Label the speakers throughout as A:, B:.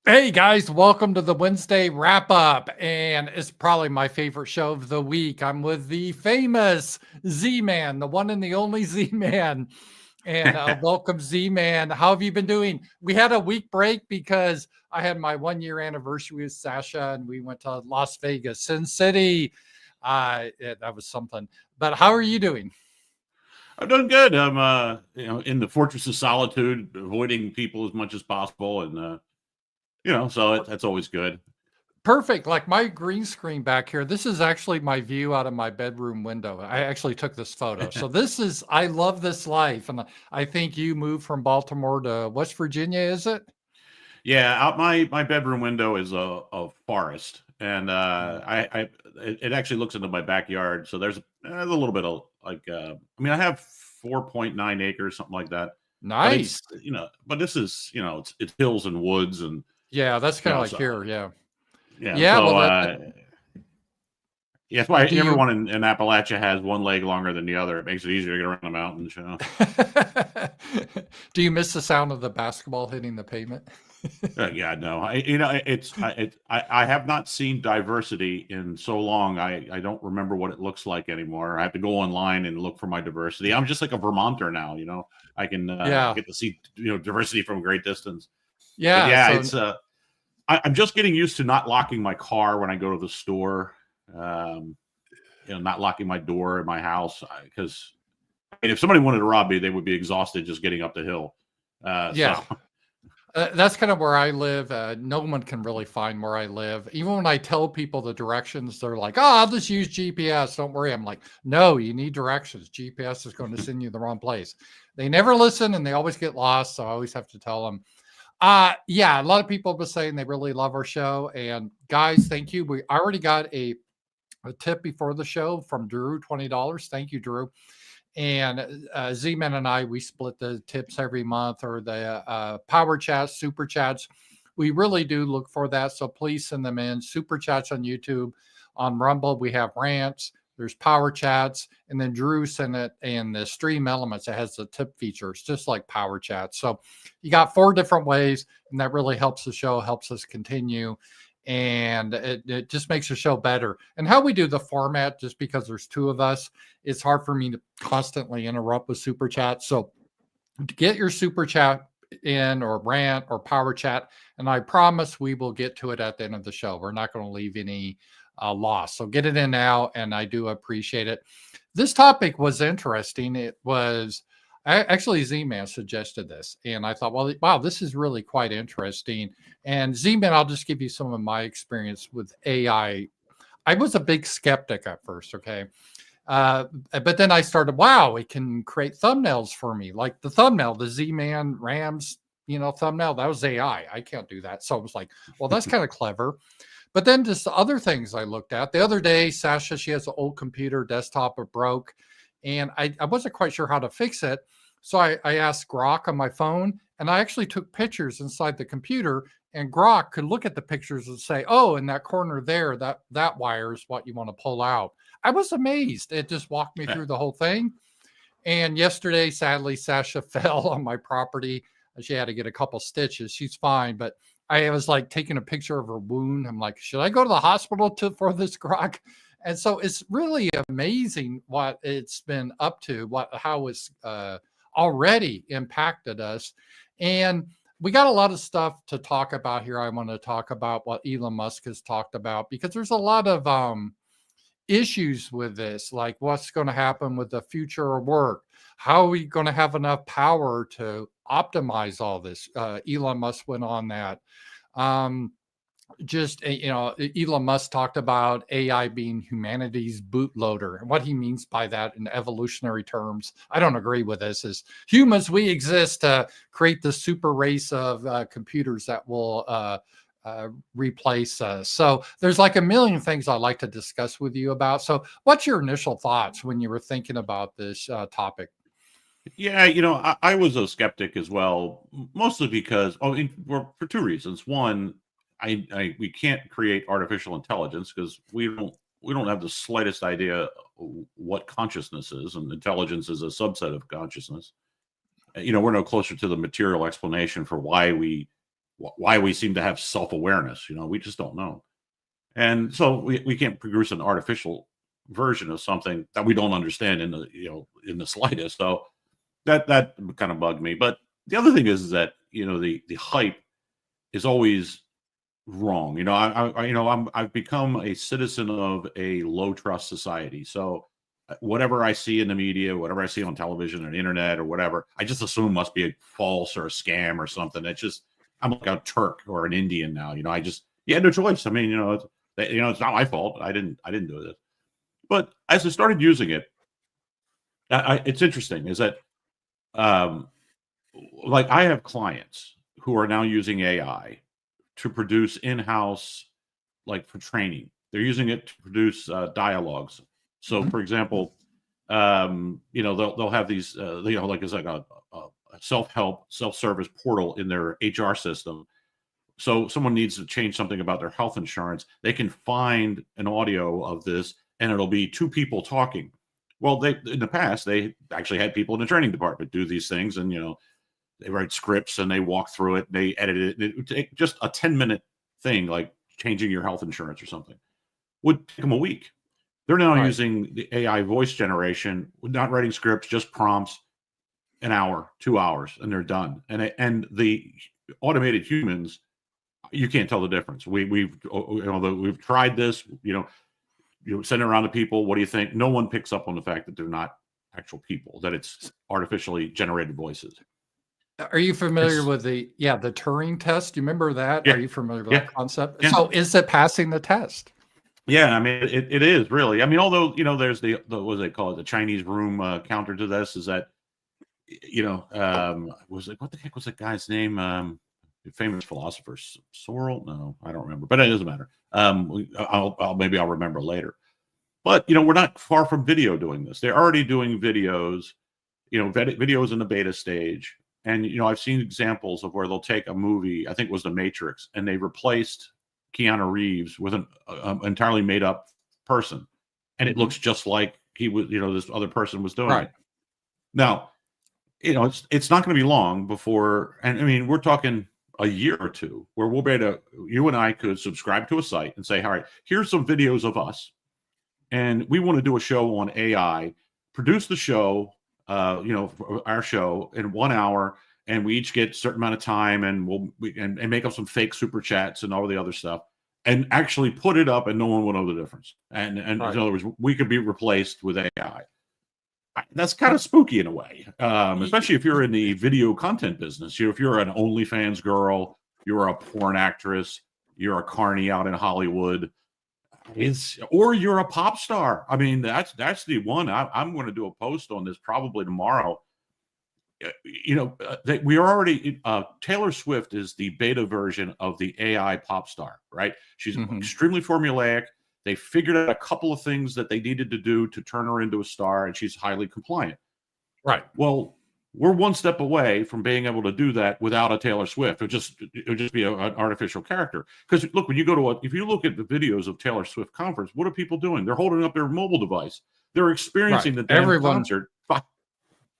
A: Hey guys, welcome to the Wednesday wrap up. And it's probably my favorite show of the week. I'm with the famous Z Man, the one and the only Z Man. And welcome, Z Man. How have you been doing? We had a week break because I had my 1 year anniversary with Sasha and we went to Las Vegas, Sin City. That was something. But how are you doing?
B: I'm doing good. I'm, in the fortress of solitude, avoiding people as much as possible, and so that's always good.
A: Perfect. Like my green screen back here, this is actually my view out of my bedroom window. I actually took this photo. So I love this life. And I think you moved from Baltimore to West Virginia, is it?
B: Yeah, out my bedroom window is a forest, and it actually looks into my backyard. So there's a little bit of I have 4.9 acres, something like that. But
A: Nice.
B: but this is it's hills and woods, and
A: Yeah, that's kind of like
B: so
A: here. Yeah.
B: yeah.
A: Yeah.
B: So
A: Well,
B: yeah, that's why
A: do you,
B: everyone in Appalachia has one leg longer than the other. It makes it easier to get around the mountains,
A: do you miss the sound of the basketball hitting the pavement?
B: Yeah, no, I have not seen diversity in so long. I don't remember what it looks like anymore. I have to go online and look for my diversity. I'm just like a Vermonter now. I can
A: Yeah.
B: get to see diversity from a great distance. But
A: Yeah.
B: yeah,
A: So
B: it's I'm just getting used to not locking my car when I go to the store. Um, not locking my door in my house because if somebody wanted to rob me, they would be exhausted just getting up the hill.
A: yeah. That's kind of where I live. No one can really find where I live. Even when I tell people the directions, they're like, "Oh, I'll just use GPS. Don't worry." I'm like, "No, you need directions. GPS is going to send you the wrong place." They never listen and they always get lost. So I always have to tell them. Yeah, a lot of people have been saying they really love our show. And guys, thank you. I already got a tip before the show from Drew, $20. Thank you, Drew. And Z-Man and I, we split the tips every month or the power chats, super chats. We really do look for that. So please send them in. Super chats on YouTube. On Rumble, we have rants. There's power chats. And then Drew sent it in the stream elements. It has the tip features, just like power chats. So you got 4 different ways. And that really helps the show, helps us continue. And it just makes the show better. And how we do the format, just because there's 2 of us, it's hard for me to constantly interrupt with super chat. So to get your super chat in or rant or power chat, and I promise we will get to it at the end of the show. We're not going to leave any loss. So get it in now, and I do appreciate it. This topic was interesting. It was actually Z-Man suggested this, and I thought, well, wow, this is really quite interesting. And Z-Man, I'll just give you some of my experience with AI. I was a big skeptic at first, okay? But then I started, wow, it can create thumbnails for me. Like the thumbnail, the Z-Man RAMZ, thumbnail, that was AI. I can't do that. So I was like, well, that's kind of clever. But then just the other things I looked at. The other day, Sasha, she has an old computer, desktop, it broke. And I wasn't quite sure how to fix it. So I asked Grok on my phone, and I actually took pictures inside the computer, and Grok could look at the pictures and say, oh, in that corner there, that wire is what you want to pull out. I was amazed. It just walked me through the whole thing. And yesterday, sadly, Sasha fell on my property. She had to get a couple stitches. She's fine, but I was like taking a picture of her wound. I'm like, should I go to the hospital for this Grok? And so it's really amazing what it's been up to, how it's already impacted us. And we got a lot of stuff to talk about here. I want to talk about what Elon Musk has talked about, because there's a lot of issues with this, like what's going to happen with the future of work. How are we going to have enough power to optimize all this? Elon Musk went on that. Elon Musk talked about AI being humanity's bootloader, and what he means by that in evolutionary terms, I don't agree with this. As humans, we exist to create the super race of computers that will replace us. So there's like a million things I'd like to discuss with you about. So what's your initial thoughts when you were thinking about this topic?
B: Yeah, I was a skeptic as well, mostly because for 2 reasons. One, we can't create artificial intelligence because we don't have the slightest idea what consciousness is, and intelligence is a subset of consciousness. We're no closer to the material explanation for why we why we seem to have self-awareness. We just don't know. And so we can't produce an artificial version of something that we don't understand in the slightest. So that kind of bugged me. But the other thing is that the hype is always wrong. I've become a citizen of a low trust society. So whatever I see in the media, whatever I see on television or the internet or whatever, I just assume must be false or a scam or something. I'm like a Turk or an Indian now. You had no choice. I mean, it's not my fault. I didn't do this. But as I started using it, it's interesting is that, like I have clients who are now using AI to produce in-house, like for training. They're using it to produce dialogues. So, for example, they'll have these, like it's like a self-help, self-service portal in their HR system. So someone needs to change something about their health insurance. They can find an audio of this, and it'll be two people talking. Well, in the past, they actually had people in the training department do these things, and they write scripts and they walk through it, and they edit it. It would take just a 10-minute thing, like changing your health insurance or something, would take them a week. They're now using the AI voice generation, not writing scripts, just prompts, an hour, 2 hours, and they're done. And the automated humans, you can't tell the difference. We've tried this, send it around to people. What do you think? No one picks up on the fact that they're not actual people, that it's artificially generated voices.
A: Are you familiar with the Turing test? Do you remember that?
B: Yeah.
A: Are you familiar with that concept?
B: Yeah.
A: So is it passing the test?
B: Yeah, I mean, it is really. I mean, although, there's the what do they call it? The Chinese room counter to this is that, was it, what the heck was that guy's name? Famous philosopher, Sorrel? No, I don't remember, but it doesn't matter. Maybe I'll remember later. But, we're not far from video doing this. They're already doing videos, videos in the beta stage. And, I've seen examples of where they'll take a movie, I think it was The Matrix, and they replaced Keanu Reeves with an entirely made up person. And it looks just like he was, this other person was doing it. Now, it's not going to be long before, and I mean, we're talking a year or two where we'll be able to, you and I could subscribe to a site and say, all right, here's some videos of us. And we want to do a show on AI, produce the show, our show in 1 hour, and we each get a certain amount of time, and and make up some fake super chats and all the other stuff, and actually put it up, and no one will know the difference. And in other words, we could be replaced with AI. That's kind of spooky in a way, especially if you're in the video content business. If you're an OnlyFans girl, you're a porn actress, you're a carny out in Hollywood, or you're a pop star. I mean, that's the one. I'm going to do a post on this probably tomorrow. We are already Taylor Swift is the beta version of the AI pop star, right? She's extremely formulaic. They figured out a couple of things that they needed to do to turn her into a star, and she's highly compliant.
A: Right.
B: Well, we're one step away from being able to do that without a Taylor Swift. It'll just be an artificial character. Because look, when you go to if you look at the videos of Taylor Swift conference, what are people doing? They're holding up their mobile device. They're experiencing the damn concert.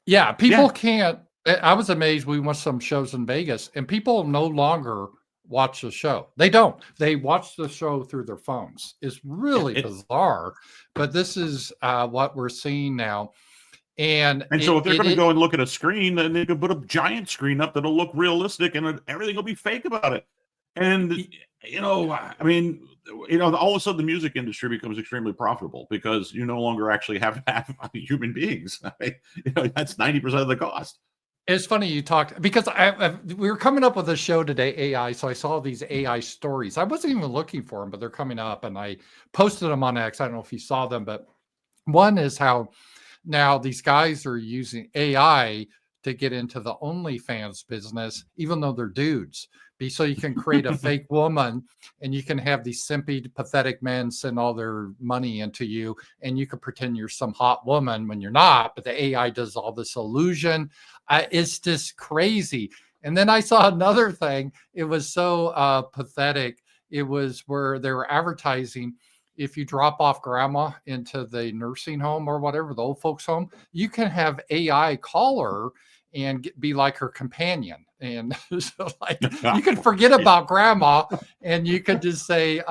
A: Yeah, people can't. I was amazed. We went some shows in Vegas, and people no longer watch the show. They don't. They watch the show through their phones. It's really bizarre, but this is what we're seeing now. And
B: so if they're going to go and look at a screen, then they can put a giant screen up that'll look realistic, and everything will be fake about it. And I mean, all of a sudden the music industry becomes extremely profitable because you no longer actually have to have human beings. That's 90% of the cost.
A: It's funny you talked, because we were coming up with a show today, AI. So I saw these AI stories. I wasn't even looking for them, but they're coming up, and I posted them on X. I don't know if you saw them, but one is how now these guys are using AI to get into the OnlyFans business, even though they're dudes. So you can create a fake woman, and you can have these simpy, pathetic men send all their money into you, and you can pretend you're some hot woman when you're not, but the AI does all this illusion. It's just crazy. And then I saw another thing. It was so pathetic. It was where they were advertising, if you drop off grandma into the nursing home or whatever, the old folks home, you can have AI call her and be like her companion. And so like you could forget about grandma and you could just say,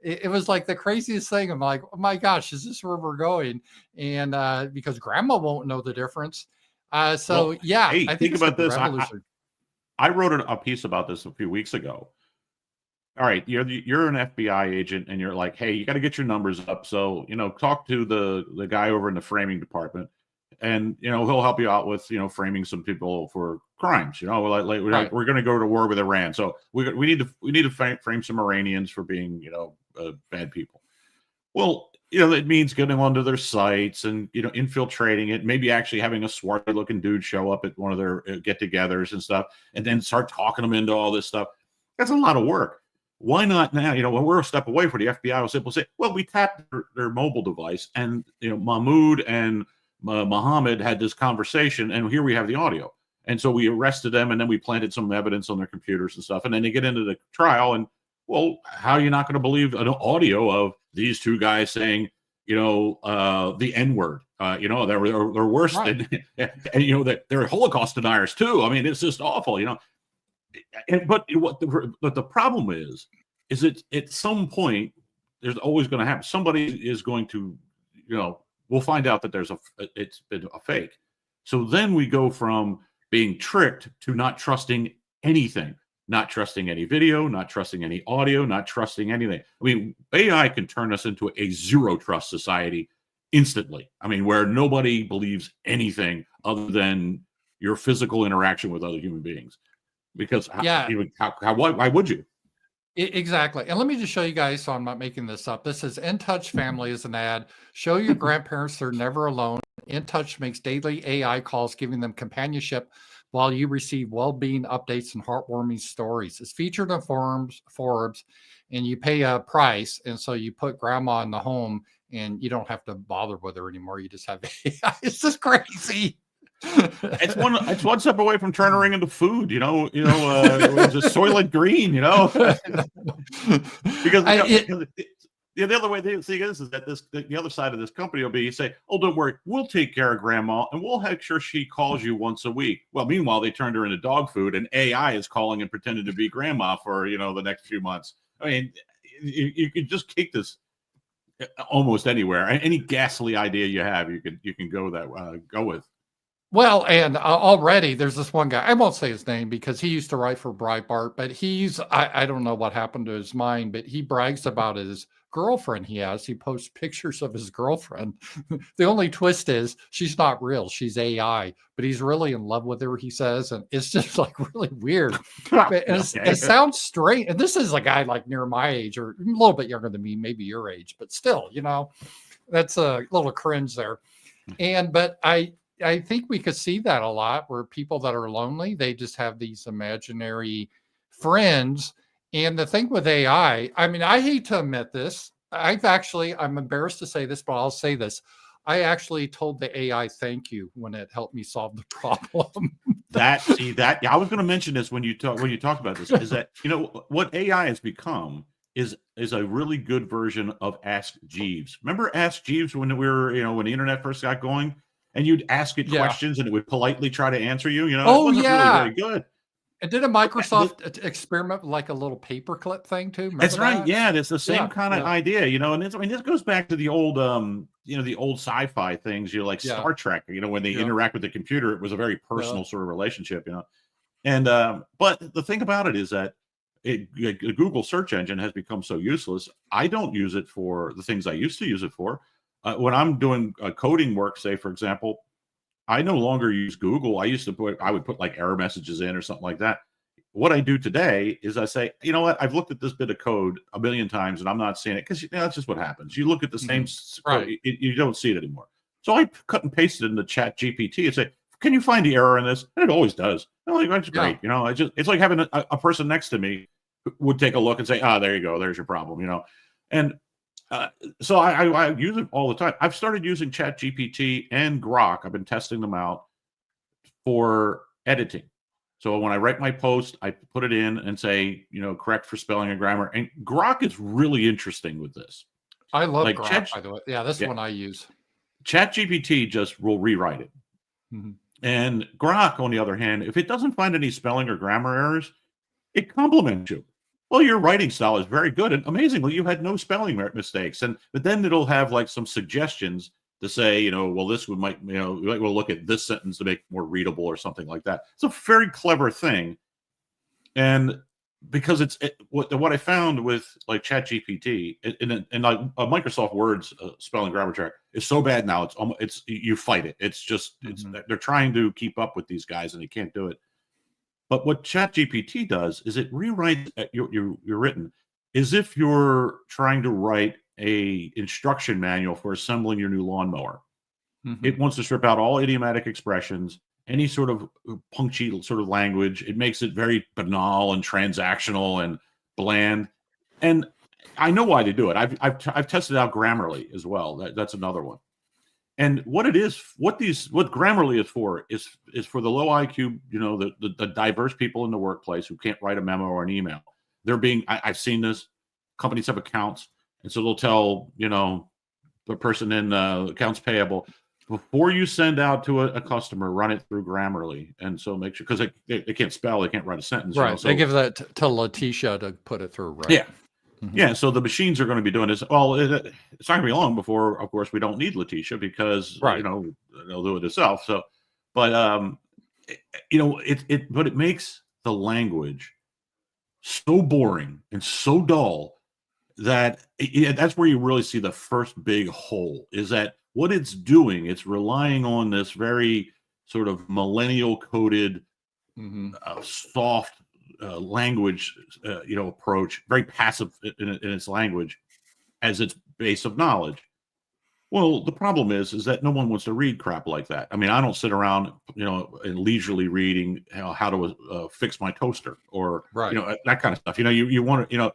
A: it was like the craziest thing. I'm like, oh my gosh, is this where we're going? And because grandma won't know the difference. So
B: Well,
A: yeah,
B: hey,
A: I think
B: think
A: it's
B: about
A: the
B: this.
A: revolution.
B: I wrote a piece about this a few weeks ago. All right, you're an FBI agent, and you're like, hey, you got to get your numbers up. So talk to the guy over in the framing department, and he'll help you out with framing some people for crimes.
A: Right.
B: We're going to go to war with Iran, so we need to frame some Iranians for being bad people. Well, it means getting onto their sites and infiltrating it, maybe actually having a swarthy looking dude show up at one of their get-togethers and stuff, and then start talking them into all this stuff. That's a lot of work. Why not now? When we're a step away from the FBI, will simply say, well, we tapped their mobile device, and Mahmoud and Mohammed had this conversation, and here we have the audio. And so we arrested them, and then we planted some evidence on their computers and stuff. And then they get into the trial, and well, how are you not going to believe an audio of these two guys saying, the N-word? They're worse than, and that they're Holocaust deniers too. I mean, it's just awful, But the problem is it at some point there's always going to happen. Somebody is going to, we'll find out that it's been a fake. So then we go from being tricked to not trusting anything, not trusting any video, not trusting any audio, not trusting anything. I mean, AI can turn us into a zero trust society instantly. I mean, where nobody believes anything other than your physical interaction with other human beings. Because why would you?
A: Exactly. And let me just show you guys, so I'm not making this up. This is In Touch Family is an ad. Show your grandparents they're never alone. In Touch makes daily AI calls, giving them companionship while you receive well-being updates and heartwarming stories. It's featured on Forbes, and you pay a price. And so you put grandma in the home and you don't have to bother with her anymore. You just have AI. It's just crazy.
B: It's one step away from turning ring into food, just Soylent Green, because the other way they see this is that the other side of this company will be, you say, oh, don't worry, we'll take care of grandma and we'll make sure she calls you once a week. Well, meanwhile, they turned her into dog food and AI is calling and pretending to be grandma for, the next few months. I mean, you could just kick this almost anywhere. Any ghastly idea you have, you can go with.
A: Well, and already there's this one guy, I won't say his name because he used to write for Breitbart, but I don't know what happened to his mind, but he brags about his girlfriend he has. He posts pictures of his girlfriend. The only twist is she's not real. She's AI, but he's really in love with her, he says. And it's just like really weird. It sounds strange. And this is a guy like near my age or a little bit younger than me, maybe your age, but still, that's a little cringe there. But I think we could see that a lot where people that are lonely, they just have these imaginary friends. And the thing with AI, I mean, I hate to admit this. I'm embarrassed to say this, but I'll say this. I actually told the AI thank you when it helped me solve the problem.
B: I was going to mention this when you talk about this, is that, what AI has become is a really good version of Ask Jeeves. Remember Ask Jeeves when when the internet first got going? And you'd ask it questions and it would politely try to answer you. It wasn't really very good.
A: And did a Microsoft experiment like a little paperclip thing too? Remember
B: that's right.
A: That?
B: Yeah, it's the same kind of idea, and this goes back to the old, the old sci-fi things, like Star Trek, when they interact with the computer, it was a very personal sort of relationship, And but the thing about it is that the Google search engine has become so useless. I don't use it for the things I used to use it for. When I'm doing coding work, say, for example, I no longer use Google. I would put like error messages in or something like that. What I do today is I say, you know what? I've looked at this bit of code a million times and I'm not seeing it because that's just what happens. You look at the same,
A: right.
B: You don't see it anymore. So I cut and paste it into Chat GPT and say, can you find the error in this? And it always does. I'm like, that's great. It's like having a person next to me who would take a look and say, there you go. There's your problem, And so I use it all the time. I've started using Chat GPT and Grok. I've been testing them out for editing. So when I write my post, I put it in and say, correct for spelling and grammar. And Grok is really interesting with this.
A: I love Grok, by the way. Yeah, that's one I use.
B: Chat GPT just will rewrite it.
A: Mm-hmm.
B: And Grok, on the other hand, if it doesn't find any spelling or grammar errors, it compliments you. Well, your writing style is very good, and amazingly, you had no spelling mistakes. But then it'll have like some suggestions to say, well, this might, we'll look at this sentence to make it more readable or something like that. It's a very clever thing, and because what I found with like ChatGPT and like Microsoft Word's spelling grammar check is so bad now. It's you fight it. It's just they're trying to keep up with these guys and they can't do it. But what ChatGPT does is it rewrites your written as if you're trying to write a instruction manual for assembling your new lawnmower. It wants to strip out all idiomatic expressions, any sort of punchy sort of language. It makes it very banal and transactional and bland. And I know why they do it. I've tested out Grammarly as well. That's another one. And what Grammarly is for the low IQ, the diverse people in the workplace who can't write a memo or an email. I've seen this. Companies have accounts, and so they'll tell the person in accounts payable, before you send out to a customer, run it through Grammarly, and so make sure, because they can't spell, they can't write a sentence.
A: Right. So they give that to Letitia to put it through. Right.
B: Yeah. Yeah, so the machines are going to be doing this. Well, it's not going to be long before, of course, we don't need Letitia because they'll do it itself. So, but it makes the language so boring and so dull that that's where you really see the first big hole. Is that what it's doing? It's relying on this very sort of millennial coded, soft language, approach, very passive in its language as its base of knowledge. Well, the problem is that no one wants to read crap like that. I mean, I don't sit around, and leisurely reading how to fix my toaster or, that kind of stuff. You want to,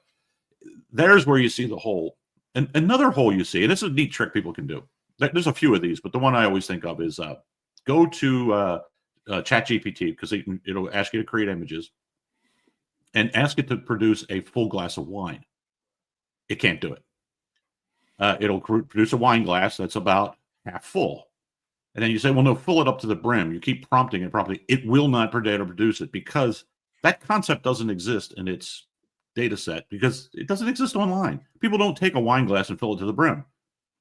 B: there's where you see the hole. And another hole you see, and this is a neat trick people can do. There's a few of these, but the one I always think of is go to ChatGPT, because it'll ask you to create images, and ask it to produce a full glass of wine. It can't do it. It'll produce a wine glass that's about half full. And then you say, well, no, fill it up to the brim. You keep prompting it properly. It will not produce it, because that concept doesn't exist in its data set, because it doesn't exist online. People don't take a wine glass and fill it to the brim.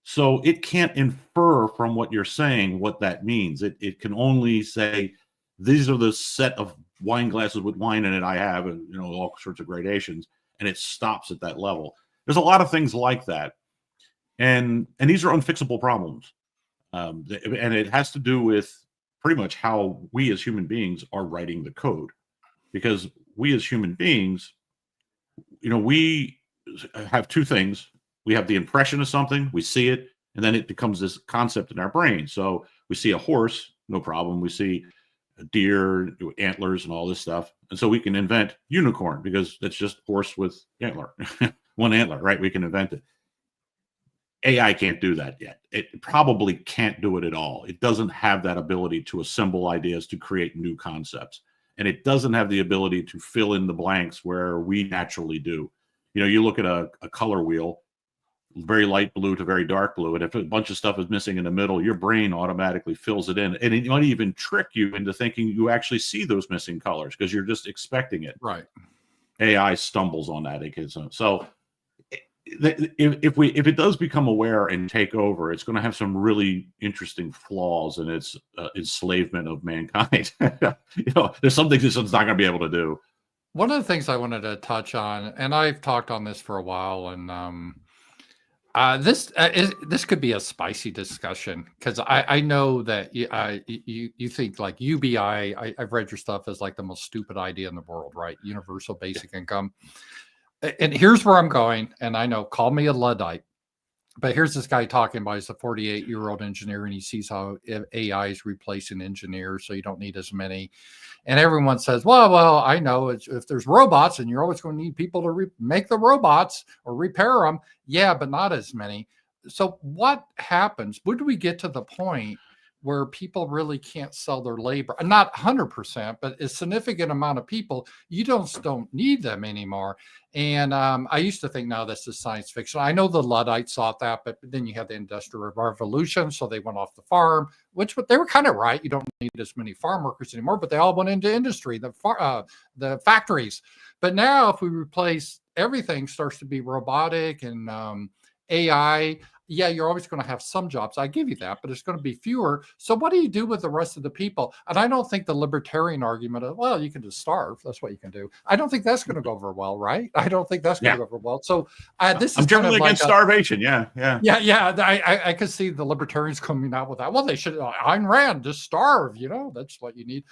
B: So it can't infer from what you're saying what that means. It can only say, these are the set of wine glasses with wine in it I have, and all sorts of gradations, and it stops at that level. There's a lot of things like that, and these are unfixable problems, and it has to do with pretty much how we as human beings are writing the code, because we as human beings, we have two things. We have the impression of something, we see it, and then it becomes this concept in our brain. So we see a horse, no problem. We see a deer, antlers, and all this stuff. And so we can invent unicorn, because that's just horse with antler, one antler, right? We can invent it. AI can't do that yet. It probably can't do it at all. It doesn't have that ability to assemble ideas, to create new concepts. And it doesn't have the ability to fill in the blanks where we naturally do. You look at a color wheel, very light blue to very dark blue, and if a bunch of stuff is missing in the middle, your brain automatically fills it in, and it might even trick you into thinking you actually see those missing colors because you're just expecting it.
A: Right.
B: AI stumbles on that. So if it does become aware and take over, it's going to have some really interesting flaws in its enslavement of mankind. There's some things it's not going to be able to do.
A: One of the things I wanted to touch on, and I've talked on this for a while, and this could be a spicy discussion, because I know that you think like UBI. I've read your stuff as like the most stupid idea in the world, right? Universal basic income. And here's where I'm going. And I know, call me a Luddite, but here's this guy talking about, he's a 48-year-old engineer, and he sees how AI is replacing engineers, so you don't need as many. And everyone says, well, I know if there's robots, and you're always going to need people to make the robots or repair them. Yeah, but not as many. So what happens? Would we get to the point where people really can't sell their labor. Not 100%, but a significant amount of people, you don't need them anymore. And I used to think, no, this is science fiction. I know the Luddites thought that, but then you had the Industrial Revolution, so they went off the farm, which they were kind of right. You don't need as many farm workers anymore, but they all went into industry, the factories. But now, if we replace everything, starts to be robotic and AI. Yeah, you're always going to have some jobs. I give you that, but it's going to be fewer. So what do you do with the rest of the people? And I don't think the libertarian argument of, well, you can just starve. That's what you can do. I don't think that's going to go over well, right? I don't think that's going to go over well. So this
B: I'm
A: is
B: generally
A: kind of
B: against starvation. Yeah.
A: I could see the libertarians coming out with that. Well, they should, Ayn Rand, just starve. That's what you need.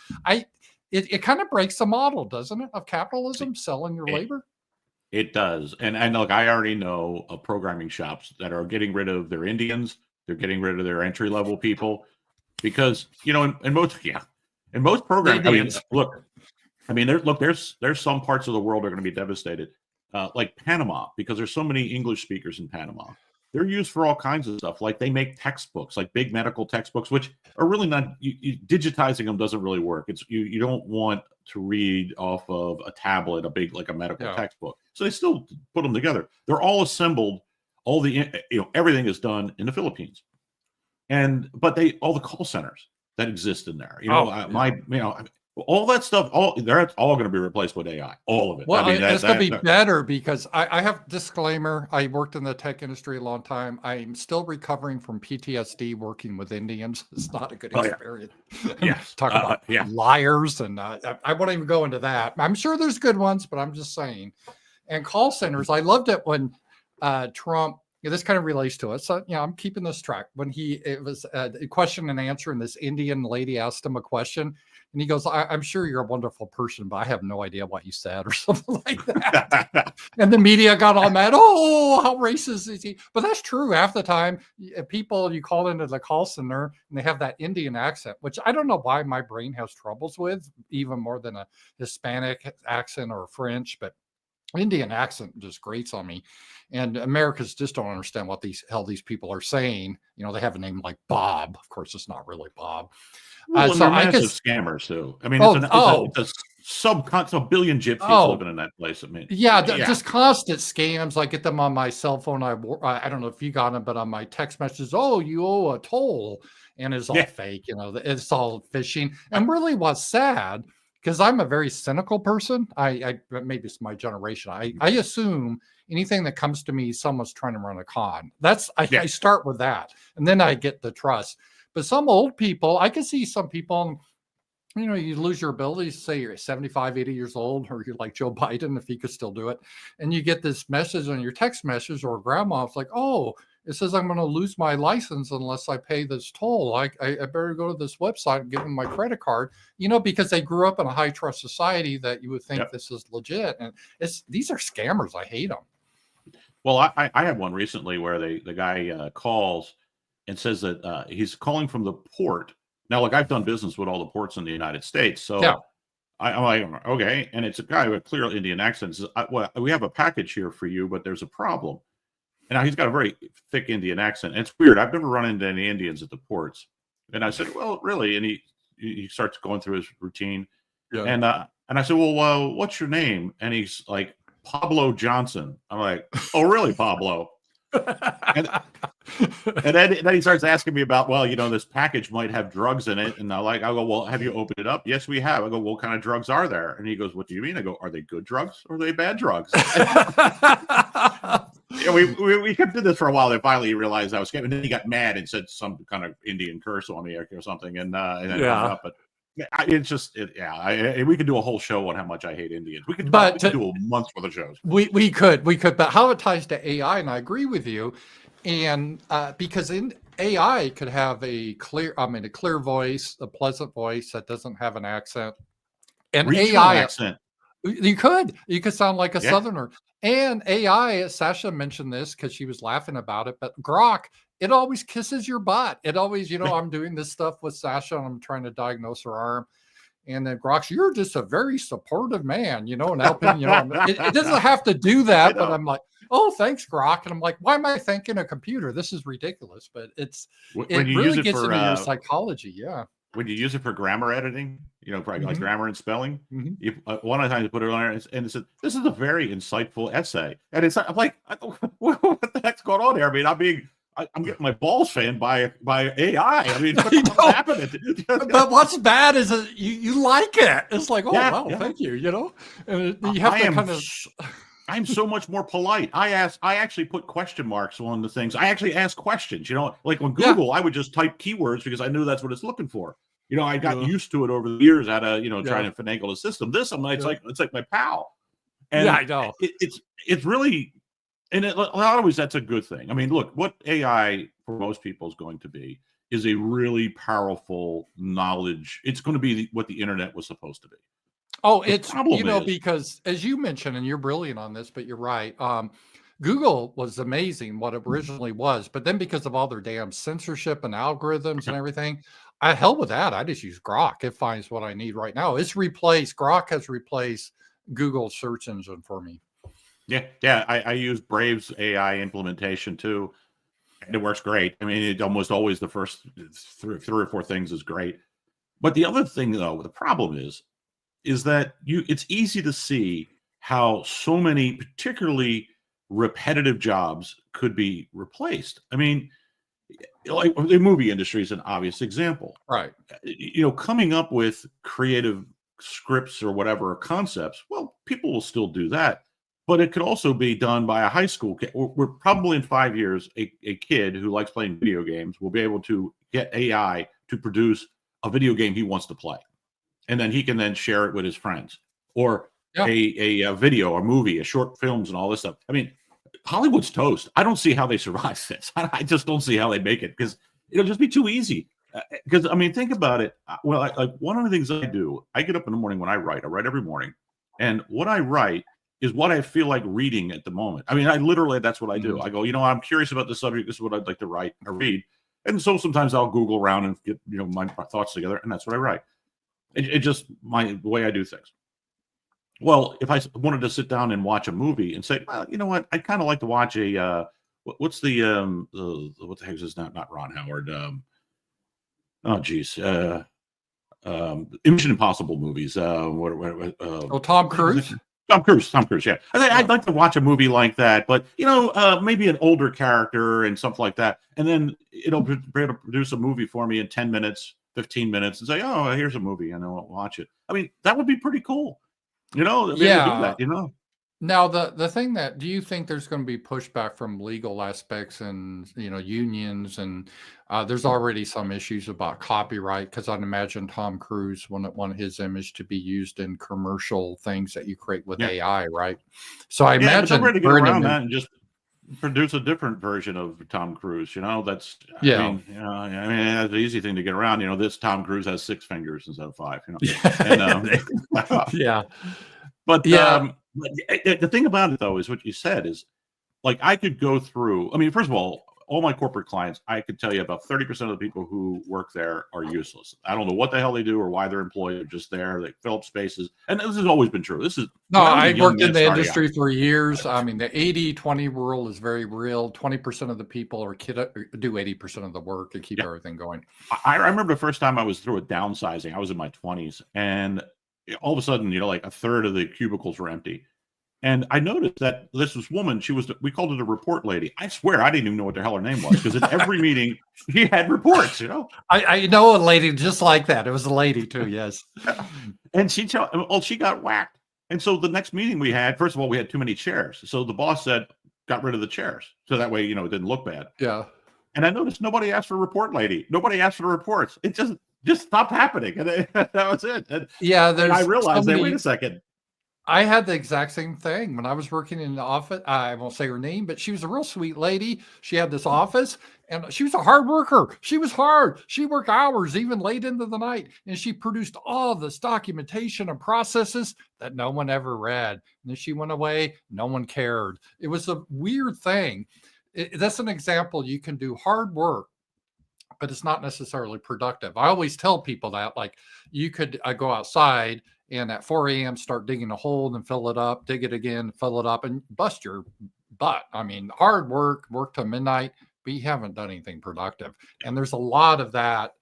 A: It kind of breaks the model, doesn't it, of capitalism, selling your labor?
B: It does. And look, I already know of programming shops that are getting rid of their Indians. They're getting rid of their entry level people because, in most programming, there's some parts of the world that are going to be devastated, like Panama, because there's so many English speakers in Panama. They're used for all kinds of stuff. Like they make textbooks, like big medical textbooks, which are really not, digitizing them doesn't really work. It's you don't want to read off of a tablet, like a medical textbook. So they still put them together. They're all assembled. All the, everything is done in the Philippines. But all the call centers that exist in there, all that stuff, they're all going to be replaced with AI, all of it.
A: Well, it's going to be better because I have disclaimer. I worked in the tech industry a long time. I'm still recovering from PTSD working with Indians. It's not a good experience. Talk about liars. And I won't even go into that. I'm sure there's good ones, but I'm just saying. And call centers, I loved it when Trump, this kind of relates to it. So, I'm keeping this track. When it was a question and answer, and this Indian lady asked him a question. And he goes, I'm sure you're a wonderful person, but I have no idea what you said, or something like that. And the media got all mad. Oh, how racist is he? But that's true. Half the time, people, you call into the call center and they have that Indian accent, which I don't know why my brain has troubles with, even more than a Hispanic accent or French. But Indian accent just grates on me. And Americans just don't understand what these people are saying. They have a name like Bob. Of course, it's not really Bob.
B: Well, so they're massive scammers too. I mean, it's a billion gypsies living in that place. I mean,
A: just constant scams. I get them on my cell phone. I don't know if you got them, but on my text messages, you owe a toll, and it's all fake. It's all phishing. And really, what's sad, because I'm a very cynical person. I maybe it's my generation. I assume anything that comes to me, someone's trying to run a con. I start with that, and then I get the trust. But some old people, I can see some people, you lose your ability. Say you're 75, 80 years old, or you're like Joe Biden, if he could still do it. And you get this message on your text message, or grandma, it's like, it says I'm going to lose my license unless I pay this toll. I better go to this website and give them my credit card, because they grew up in a high trust society that you would think this is legit. And these are scammers. I hate them.
B: Well, I had one recently where the guy calls and says that he's calling from the port. Now, look, I've done business with all the ports in the United States. So I'm like, okay. And it's a guy with a clear Indian accent. Says, we have a package here for you, but there's a problem. And now he's got a very thick Indian accent. And it's weird. I've never run into any Indians at the ports. And I said, well, really? And he starts going through his routine. Yeah. And I said, well, what's your name? And he's like, Pablo Johnson. I'm like, oh, really, Pablo? and then he starts asking me about, this package might have drugs in it. And I go, well, have you opened it up? Yes, we have. I go, what kind of drugs are there? And he goes, what do you mean? I go, are they good drugs or are they bad drugs? We kept doing this for a while. Then finally he realized I was scared. And then he got mad and said some kind of Indian curse on me or something. And then hung up. But it's just, we could do a whole show on how much I hate Indians. We could do a month's worth of shows. We could, but how it ties to AI, and I agree with you, and because in AI could have a clear voice, a pleasant voice that doesn't have an accent, and regional
A: AI
B: accent.
A: You could sound like a Southerner. And AI, Sasha mentioned this because she was laughing about it, but Grok, it always kisses your butt. It always, I'm doing this stuff with Sasha and I'm trying to diagnose her arm. And then Grok, you're just a very supportive man, and helping, it doesn't have to do that, but I'm like, oh, thanks, Grok. And I'm like, why am I thanking a computer? This is ridiculous. But it
B: When you use
A: really
B: it
A: gets
B: for
A: into your psychology. Yeah.
B: when you use it for grammar editing, for like grammar and spelling, one of the times you put it on there and it said, "This is a very insightful essay," and I'm like, what the heck's going on here? I mean, I'm getting my balls fanned by AI. I mean, what's happening?
A: But what's bad is that you like it. It's like, oh wow, thank you. And you have to kind of.
B: I'm so much more polite. I actually put question marks on the things. I actually ask questions, like on Google, I would just type keywords because I knew that's what it's looking for. I got used to it over the years how to, trying to finagle the system. This, it's like my pal. And
A: I know.
B: It's really, and not always that's a good thing. I mean, look, what AI for most people is going to be is a really powerful knowledge. It's going to be what the internet was supposed to be.
A: Oh, it's, because as you mentioned, and you're brilliant on this, but you're right. Google was amazing what it originally was, but then because of all their damn censorship and algorithms and everything, I hell with that. I just use Grok. It finds what I need right now. Grok has replaced Google search engine for me.
B: Yeah. I use Brave's AI implementation too. And it works great. I mean, it almost always the first three or four things is great. But the other thing though, the problem is that it's easy to see how so many particularly repetitive jobs could be replaced. I mean, like the movie industry is an obvious example,
A: right?
B: Coming up with creative scripts or whatever, or concepts, well, people will still do that, but it could also be done by a high school kid. We're probably in 5 years, a kid who likes playing video games will be able to get AI to produce a video game he wants to play. And then he can then share it with his friends, or a video, a movie, a short films, and all this stuff. I mean, Hollywood's toast. I don't see how they survive this. I just don't see how they make it, because it'll just be too easy. Because I mean, think about it. Well, like one of the things I do, I get up in the morning when I write every morning, and what I write is what I feel like reading at the moment. I mean, that's what I do. I go, I'm curious about this subject. This is what I'd like to write or read. And so sometimes I'll Google around and get my thoughts together, and that's what I write. It just the way I do things. Well, if I wanted to sit down and watch a movie and say, well, you know what, I'd kind of like to watch a what's the what the heck is this? Not Ron Howard. Mission Impossible movies.
A: Tom Cruise.
B: Tom Cruise. Yeah, I'd like to watch a movie like that, but maybe an older character and stuff like that, and then it'll be able to produce a movie for me in 10 minutes. 15 minutes and say, oh, here's a movie, and I'll watch it. I mean, that would be pretty cool. Do that,
A: Now, the thing do you think there's going to be pushback from legal aspects and, unions, and there's already some issues about copyright, because I'd imagine Tom Cruise wouldn't want his image to be used in commercial things that you create with AI, right? So I imagine
B: they're ready to get around that and just produce a different version of Tom Cruise. That's I mean, that's the easy thing to get around. This Tom Cruise has 6 fingers instead of 5. And, But the thing about it though is what you said is, like, I could go through. I mean, first of all my corporate clients, I could tell you about 30% of the people who work there are useless. I don't know what the hell they do or why they're employed. They're just there. They fill up spaces. And this has always been true.
A: I worked in the industry for years. I mean, the 80-20 rule is very real. 20% of the people do 80% of the work and keep everything going.
B: I remember the first time I was through a downsizing. I was in my 20s, and all of a sudden, like a third of the cubicles were empty. And I noticed that this woman, we called her the report lady. I swear I didn't even know what the hell her name was, because at every meeting she had reports,
A: I know a lady just like that. It was a lady too, yes.
B: And she got whacked. And so the next meeting we had, first of all, we had too many chairs. So the boss said, got rid of the chairs. So that way, it didn't look bad.
A: Yeah.
B: And I noticed nobody asked for a report lady. Nobody asked for the reports. It just stopped happening. And that was it. And I realized wait a second.
A: I had the exact same thing when I was working in the office. I won't say her name, but she was a real sweet lady. She had this office, and she was a hard worker. She was hard. She worked hours, even late into the night, and she produced all this documentation and processes that no one ever read. And then she went away. No one cared. It was a weird thing. That's an example. You can do hard work, but it's not necessarily productive. I always tell people that, like, you could go outside and at 4 a.m. start digging a hole and fill it up, dig it again, fill it up, and bust your But I mean, hard work to midnight, but you haven't done anything productive. And there's a lot of that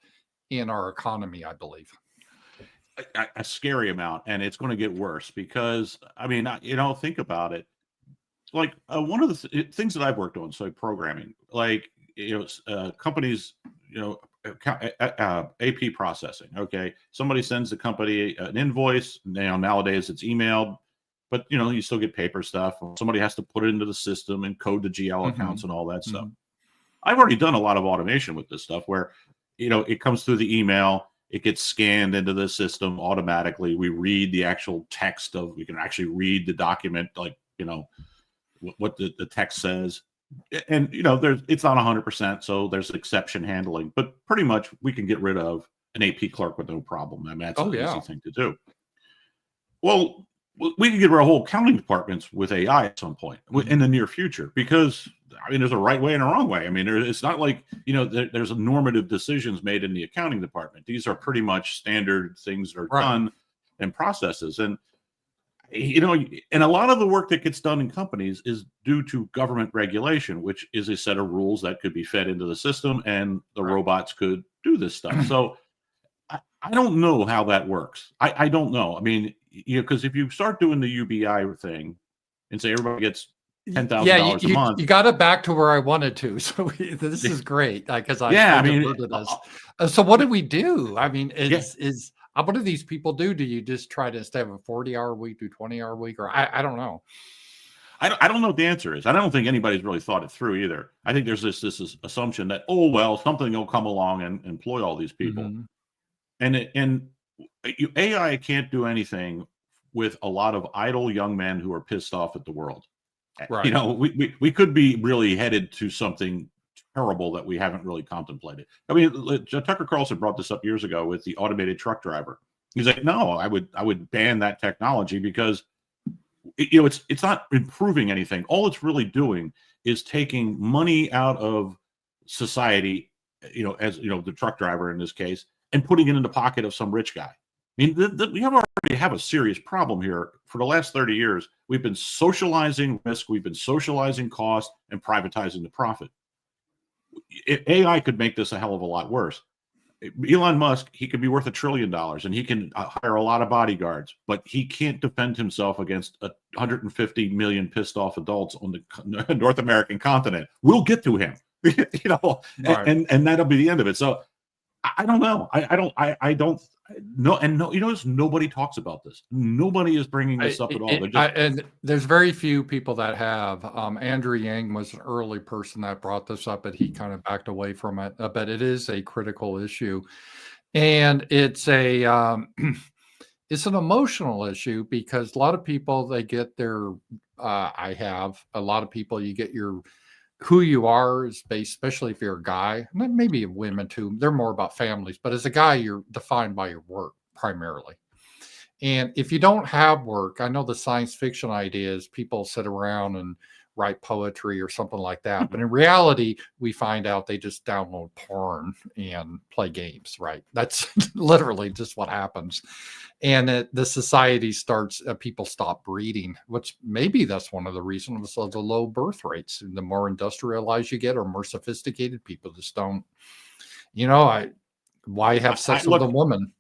A: in our economy, I believe.
B: A scary amount, and it's going to get worse because, I mean, think about it. Like one of the things that I've worked on, so programming, like companies, AP processing. Okay, somebody sends the company an invoice. Nowadays it's emailed, but you still get paper stuff. Somebody has to put it into the system and code the GL accounts and all that stuff. I've already done a lot of automation with this stuff where, it comes through the email. It gets scanned into the system automatically. We read the actual text we can actually read the document, like, what the text says. And, it's not 100%. So there's exception handling, but pretty much we can get rid of an AP clerk with no problem. I mean, that's an easy thing to do. Well, we can get rid of whole accounting departments with AI at some point in the near future, because I mean, there's a right way and a wrong way. I mean, it's not like, there's normative decisions made in the accounting department. These are pretty much standard things that are done and processes. And, and a lot of the work that gets done in companies is due to government regulation, which is a set of rules that could be fed into the system, and the robots could do this stuff. So I don't know how that works. I don't know. I mean, because if you start doing the UBI thing and say everybody gets $10,000 a month,
A: you got it back to where I wanted to. So this is great because so what do we do? I mean, what do these people do? Do you just try to, instead of a 40-hour week, do 20-hour week? Or I don't know.
B: I don't know what the answer is. I don't think anybody's really thought it through either. I think there's this assumption that, something will come along and employ all these people. And AI can't do anything with a lot of idle young men who are pissed off at the world. Right. We could be really headed to something terrible that we haven't really contemplated. I mean, Tucker Carlson brought this up years ago with the automated truck driver. He's like, no, I would ban that technology because it's not improving anything. All it's really doing is taking money out of society, as the truck driver in this case, and putting it in the pocket of some rich guy. I mean, we already have a serious problem here. For the last 30 years, we've been socializing risk, we've been socializing cost, and privatizing the profit. AI could make this a hell of a lot worse. Elon Musk, he could be worth $1 trillion, and he can hire a lot of bodyguards, but he can't defend himself against 150 million pissed off adults on the North American continent. We'll get to him, and that'll be the end of it. So I don't know. I don't know. And nobody talks about this. Nobody is bringing this up at all.
A: And there's very few people that have. Andrew Yang was an early person that brought this up, but he kind of backed away from it. But it is a critical issue, and it's it's an emotional issue because a lot of people, they get their. I have a lot of people. You get your. Who you are is based, especially if you're a guy, maybe women too. They're more about families, but as a guy, you're defined by your work primarily. And if you don't have work, I know the science fiction idea is people sit around and write poetry or something like that. But in reality, we find out they just download porn and play games, right? That's literally just what happens. And the society starts, people stop breeding, which maybe that's one of the reasons of the low birth rates. The more industrialized you get or more sophisticated, people just don't, why have sex with a woman?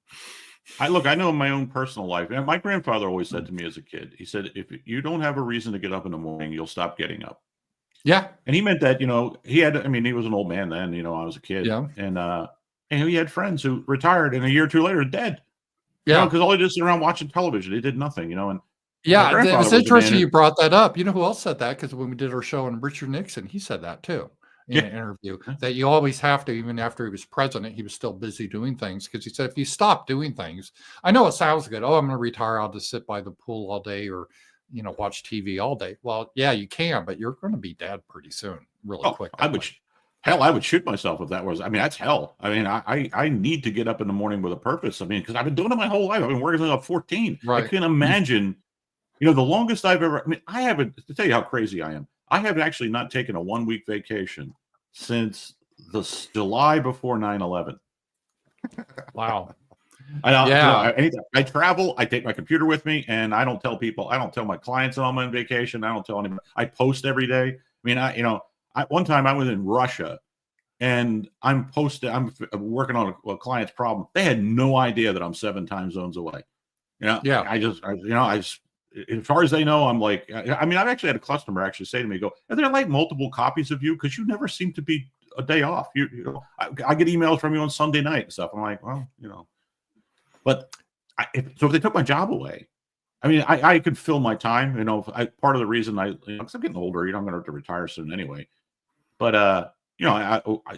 B: I know in my own personal life, and my grandfather always said to me as a kid, he said, if you don't have a reason to get up in the morning, you'll stop getting up.
A: Yeah.
B: And he meant that, he was an old man then, I was a kid. Yeah. And he had friends who retired and a year or two later dead. Yeah. Because all he did was sit around watching television. He did nothing, and
A: yeah, it's interesting you brought that up. You know who else said that? Because when we did our show on Richard Nixon, he said that too. In an interview, that you always have to, even after he was president, he was still busy doing things, because he said, if you stop doing things, I know it sounds good. Oh, I'm going to retire. I'll just sit by the pool all day or, watch TV all day. Well, yeah, you can, but you're going to be dead pretty soon, really quick.
B: I would shoot myself if that was, that's hell. I need to get up in the morning with a purpose. Because I've been doing it my whole life. I've been working since I was 14. Right. I can imagine, the longest I've ever, I haven't, to tell you how crazy I am, I have actually not taken a 1-week vacation since the July before 9/11.
A: Wow.
B: Anytime I travel, I take my computer with me, and I don't tell people. I don't tell my clients that I'm on vacation. I don't tell anybody. I post every day. I mean, one time I was in Russia, and I'm working on a client's problem. They had no idea that I'm 7 time zones away.
A: Yeah.
B: As far as they know, I'm like, I mean, I've actually had a customer actually say to me, "Go, are there like multiple copies of you? Because you never seem to be a day off. I get emails from you on Sunday night and stuff." I'm like, well, but so if they took my job away, I mean, I could fill my time. Part of the reason because I'm getting older, I'm going to have to retire soon anyway. But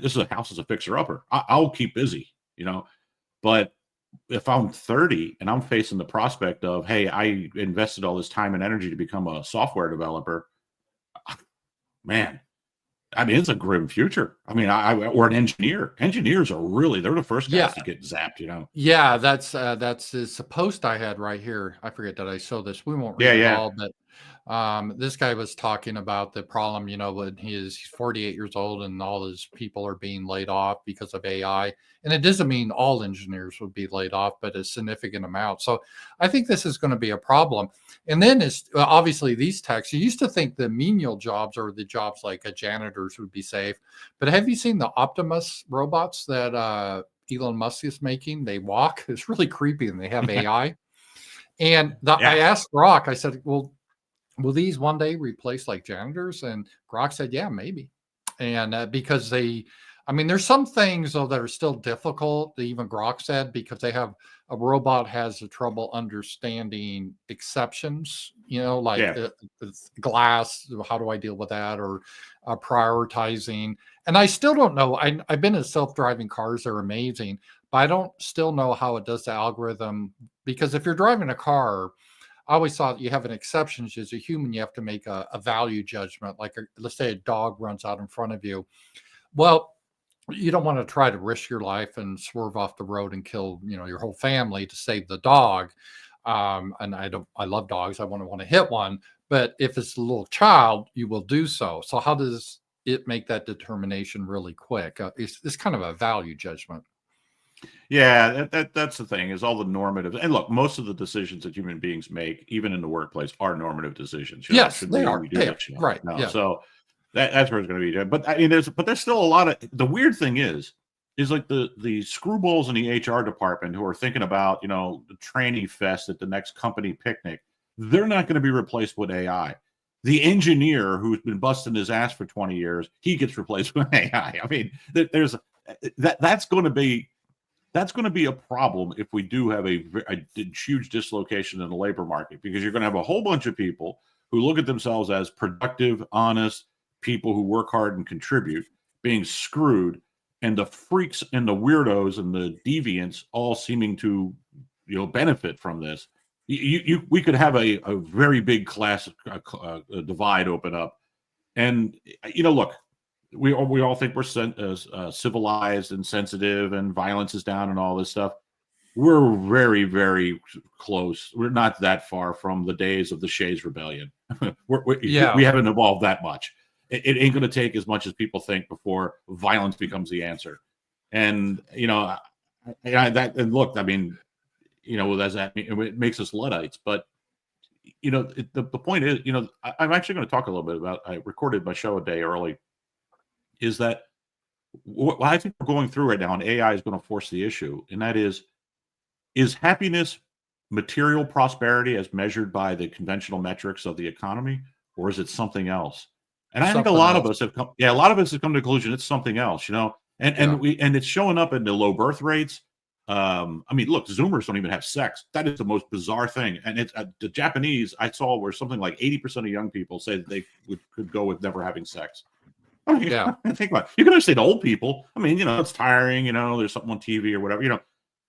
B: this is a house as a fixer upper. I'll keep busy, But if I'm 30 and I'm facing the prospect of, hey, I invested all this time and energy to become a software developer, man, I mean, it's a grim future. I mean, or an engineer. Engineers are they're the first guys to get zapped,
A: Yeah, that's a post I had right here. I forget that I saw this. We won't read it all, but this guy was talking about the problem, when he's 48 years old and all his people are being laid off because of AI. And it doesn't mean all engineers would be laid off, but a significant amount. So I think this is going to be a problem. And then obviously these techs, you used to think the menial jobs or the jobs like janitors would be safe. But have you seen the Optimus robots that Elon Musk is making? They walk. It's really creepy, and they have AI. And I asked Grok, I said, well, will these one day replace like janitors? And Grok said, yeah, maybe. And because there's some things though that are still difficult. Even Grok said, because a robot has a trouble understanding exceptions, glass. How do I deal with that? Or prioritizing. And I still don't know. I've been in self-driving cars. They're amazing, but I don't still know how it does the algorithm, because if you're driving a car, I always thought you have an exception. As a human, you have to make a value judgment. Like, let's say a dog runs out in front of you. Well, you don't want to try to risk your life and swerve off the road and kill, your whole family to save the dog. And I love dogs. I wouldn't want to hit one. But if it's a little child, you will do so. So how does it make that determination really quick? It's kind of a value judgment.
B: Yeah, that's the thing, is all the normative. And look, most of the decisions that human beings make, even in the workplace, are normative decisions.
A: Yes, they are. Right.
B: Yeah. So that's where it's going to be. But I mean, there's still a lot of. The weird thing is like the screwballs in the HR department who are thinking about the training fest at the next company picnic. They're not going to be replaced with AI. The engineer who's been busting his ass for 20 years, he gets replaced with AI. I mean, that's going to be. That's going to be a problem if we do have a huge dislocation in the labor market, because you're going to have a whole bunch of people who look at themselves as productive, honest people who work hard and contribute, being screwed, and the freaks and the weirdos and the deviants all seeming to benefit from this. We could have a very big class divide open up, and look. We all think we're civilized and sensitive, and violence is down and all this stuff. We're very, very close. We're not that far from the days of the Shays Rebellion. We haven't evolved that much. It ain't going to take as much as people think before violence becomes the answer. And and look, I mean, does that mean it makes us Luddites? But the point is, I'm actually going to talk a little bit about. I recorded my show a day early. Is that what I think we're going through right now, and AI is going to force the issue, and that is happiness material prosperity as measured by the conventional metrics of the economy, or is it something else? And I think a lot of us have come to the conclusion it's something else, and it's showing up in the low birth rates. I mean, look, Zoomers don't even have sex. That is the most bizarre thing. And it's the Japanese I saw where something like 80% of young people say that they could go with never having sex. I mean,
A: Yeah.
B: Think about it. You can understand old people. I mean, it's tiring, there's something on TV or whatever,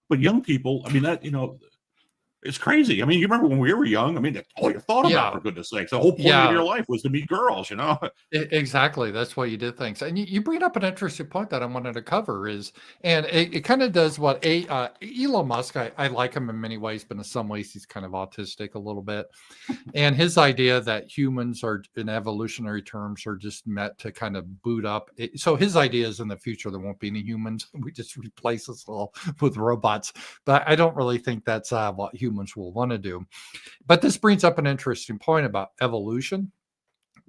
B: but young people, I mean, that, It's crazy. I mean, you remember when we were young? I mean, that's all you thought about, for goodness sakes. The whole point of your life was to meet girls,
A: Exactly. That's why you did things. And you bring up an interesting point that I wanted to cover is, and it kind of does what Elon Musk, I like him in many ways, but in some ways he's kind of autistic a little bit. And his idea that humans are, in evolutionary terms, are just meant to kind of boot up. So his idea is in the future, there won't be any humans. We just replace us all with robots. But I don't really think that's what humans will want to do. But this brings up an interesting point about evolution.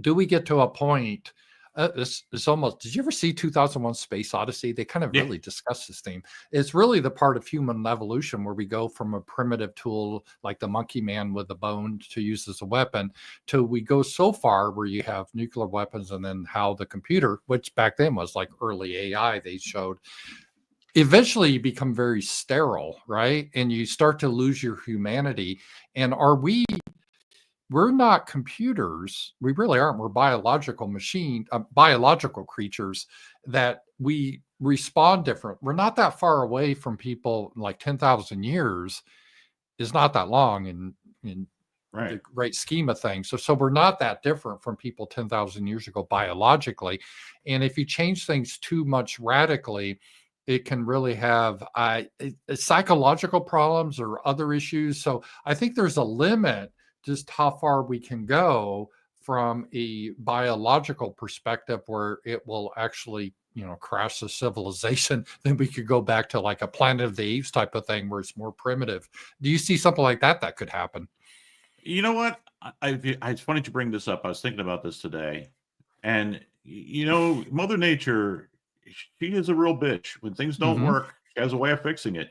A: Do we get to a point? It's almost. Did you ever see 2001: Space Odyssey? They kind of really discuss this theme. It's really the part of human evolution where we go from a primitive tool like the monkey man with a bone to use as a weapon, to we go so far where you have nuclear weapons, and then how the computer, which back then was like early AI, they showed. Eventually, you become very sterile, right? And you start to lose your humanity. And we're not computers. We really aren't. We're biological biological creatures that we respond different. We're not that far away from people. Like 10,000 years is not that long in the great scheme of things. So we're not that different from people 10,000 years ago biologically. And if you change things too much radically, it can really have psychological problems or other issues. So I think there's a limit just how far we can go from a biological perspective where it will actually, crash the civilization. Then we could go back to like a Planet of the Apes type of thing where it's more primitive. Do you see something like that could happen?
B: You know what? It's funny to bring this up. I was thinking about this today. And, Mother Nature, she is a real bitch. When things don't work, she has a way of fixing it,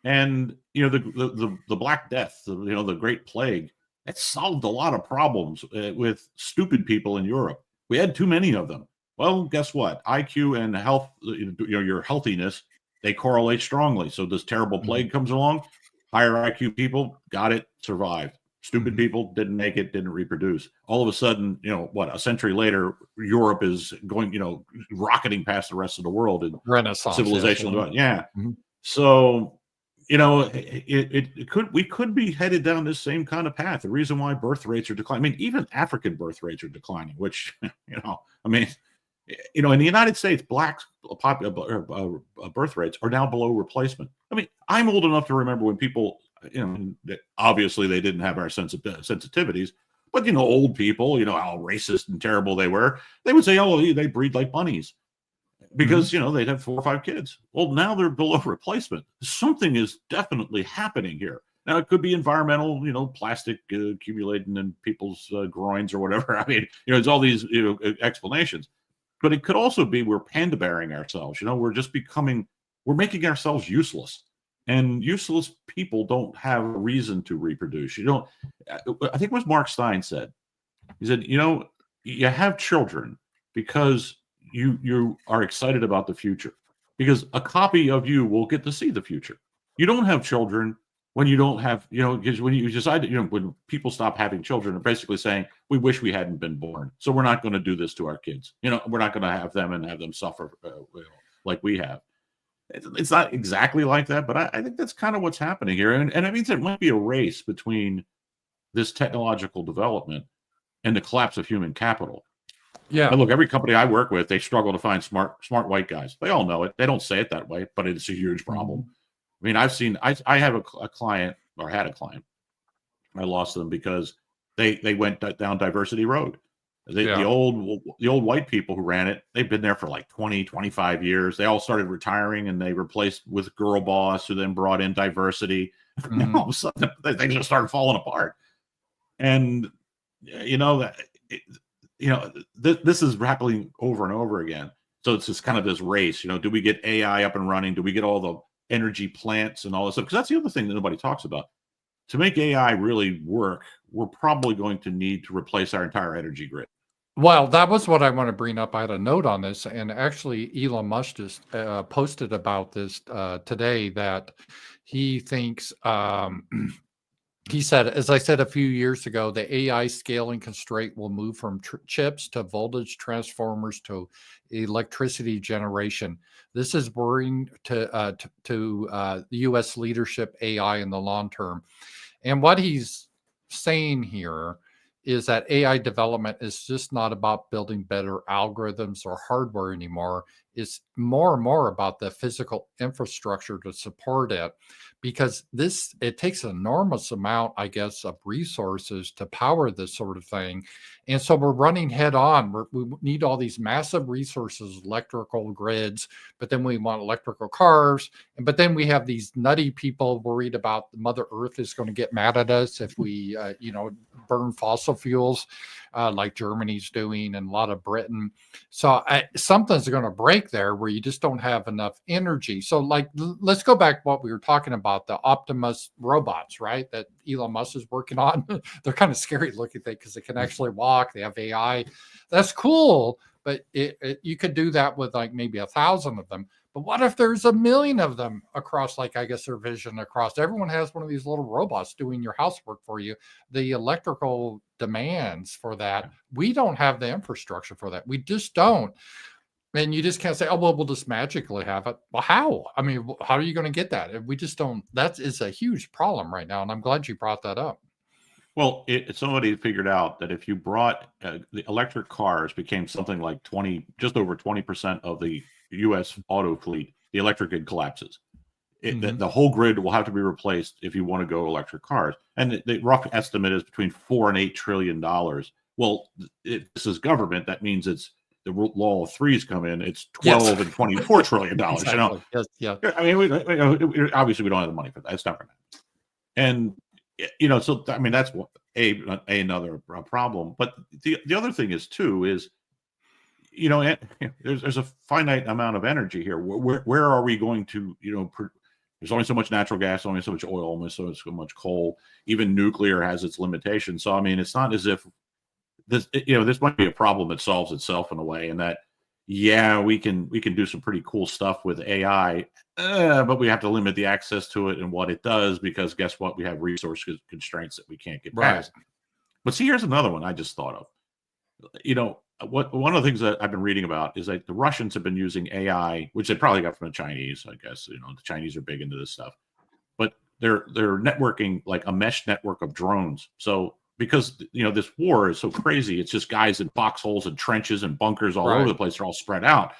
B: And the Black Death, the Great Plague, that solved a lot of problems with stupid people in Europe. We had too many of them. Well, guess what? IQ and health, your healthiness, they correlate strongly. So this terrible plague comes along. Higher IQ people got it, survived. Stupid people didn't make it, didn't reproduce. All of a sudden, a century later, Europe is going, rocketing past the rest of the world in
A: Renaissance
B: civilization. So, we could be headed down this same kind of path. The reason why birth rates are declining. I mean, even African birth rates are declining, which, in the United States, black birth rates are now below replacement. I mean, I'm old enough to remember when people, obviously they didn't have our sensitivities, but, old people, how racist and terrible they were. They would say, oh, they breed like bunnies. Because, they'd have 4 or 5 kids. Well, now they're below replacement. Something is definitely happening here. Now, it could be environmental, plastic accumulating in people's groins or whatever. I mean, it's all these explanations. But it could also be we're panda-bearing ourselves. We're making ourselves useless. And useless people don't have a reason to reproduce. I think it was Mark Stein said. He said, you have children because you are excited about the future, because a copy of you will get to see the future. You don't have children when you don't have, because when you decide, when people stop having children, they're basically saying, we wish we hadn't been born. So we're not going to do this to our kids. We're not going to have them suffer like we have. It's not exactly like that, but I think that's kind of what's happening here. And it means there might be a race between this technological development and the collapse of human capital.
A: Yeah.
B: And look, every company I work with, they struggle to find smart white guys. They all know it. They don't say it that way, but it's a huge problem. I mean, I have a client, or had a client. I lost them because they went down diversity road. The old white people who ran it, they've been there for like 20, 25 years. They all started retiring, and they replaced with girl boss, who then brought in diversity. And all of a sudden, they just started falling apart. And this is happening over and over again. So it's just kind of this race. Do we get AI up and running? Do we get all the energy plants and all this stuff? Because that's the other thing that nobody talks about. To make AI really work, we're probably going to need to replace our entire energy grid.
A: Well, that was what I want to bring up. I had a note on this, and actually Elon Musk just posted about this today, that he thinks He said, as I said a few years ago, the AI scaling constraint will move from chips to voltage transformers to electricity generation. This is worrying to the U.S. leadership AI in the long term. And what he's saying here is that AI development is just not about building better algorithms or hardware anymore. It's more and more about the physical infrastructure to support it, because it takes an enormous amount, I guess, of resources to power this sort of thing. And so we're running head on. We need all these massive resources, electrical grids, but then we want electrical cars. But then we have these nutty people worried about Mother Earth is going to get mad at us if we, burn fossil fuels like Germany's doing and a lot of Britain. So something's going to break there where you just don't have enough energy. So like, let's go back to what we were talking about, the Optimus robots, right? That Elon Musk is working on. They're kind of scary looking thing because they can actually walk. They have AI. That's cool. But you could do that with like maybe 1,000 of them. But what if there's 1,000,000 of them across, like, I guess their vision across? Everyone has one of these little robots doing your housework for you. The electrical demands for that, we don't have the infrastructure for that. We just don't. And you just can't say, oh, well, we'll just magically have it. Well, how? I mean, how are you going to get that? We just don't. That is a huge problem right now. And I'm glad you brought that up.
B: Well, somebody figured out that if you brought the electric cars became something like just over 20% of the U.S. auto fleet, the electric grid collapses. The whole grid will have to be replaced if you want to go electric cars. And the rough estimate is between $4 and $8 trillion. Well, this is government. That means it's the law of threes come in. It's 12 and $24 trillion.
A: Exactly. Yes, yeah.
B: I mean, obviously we don't have the money for that. It's not going to happen. And so I mean that's another problem. But the other thing is there's a finite amount of energy here. Where are we going to there's only so much natural gas, only so much oil, only so much coal. Even nuclear has its limitations. So I mean, it's not as if this might be a problem that solves itself in a way, and that we can do some pretty cool stuff with AI. But we have to limit the access to it and what it does, because guess what? We have resource constraints that we can't get past. But see, here's another one I just thought of. One of the things that I've been reading about is that the Russians have been using AI, which they probably got from the Chinese. I guess the Chinese are big into this stuff, but they're networking like a mesh network of drones. So because this war is so crazy, it's just guys in foxholes and trenches and bunkers all over the place. They're all spread out.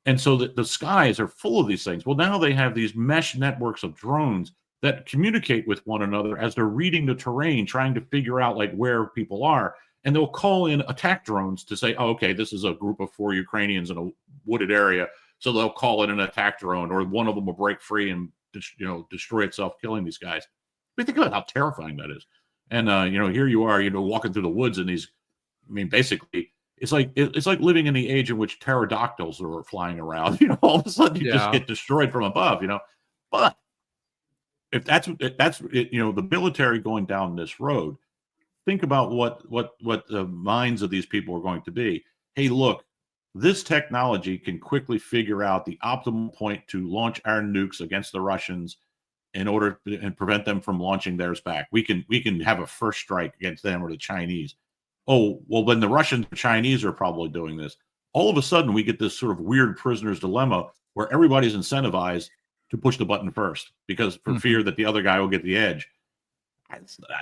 B: And so the skies are full of these things. Well, now they have these mesh networks of drones that communicate with one another as they're reading the terrain, trying to figure out like where people are. And they'll call in attack drones to say, oh, okay, this is a group of 4 Ukrainians in a wooded area. So they'll call in an attack drone, or one of them will break free and destroy itself, killing these guys. But think about how terrifying that is. And here you are, walking through the woods, and basically, it's like living in the age in which pterodactyls are flying around. All of a sudden you just get destroyed from above. But if that's the military going down this road, think about what the minds of these people are going to be. Hey, look, this technology can quickly figure out the optimal point to launch our nukes against the Russians in order and prevent them from launching theirs back. We can have a first strike against them or the Chinese. Oh, well, then the Russians or Chinese are probably doing this. All of a sudden, we get this sort of weird prisoner's dilemma where everybody's incentivized to push the button first because for fear that the other guy will get the edge.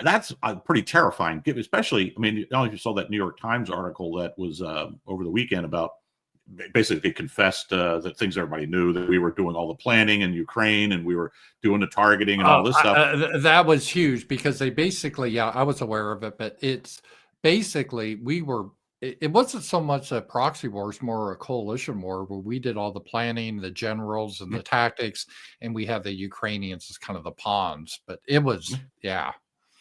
B: That's pretty terrifying, especially, I don't know if you saw that New York Times article that was over the weekend about basically confessed that things everybody knew, that we were doing all the planning in Ukraine and we were doing the targeting and all this stuff.
A: That was huge because they basically, I was aware of it, but it's basically it wasn't so much a proxy war, it's more a coalition war where we did all the planning, the generals and the tactics, and we have the Ukrainians as kind of the pawns. But it was,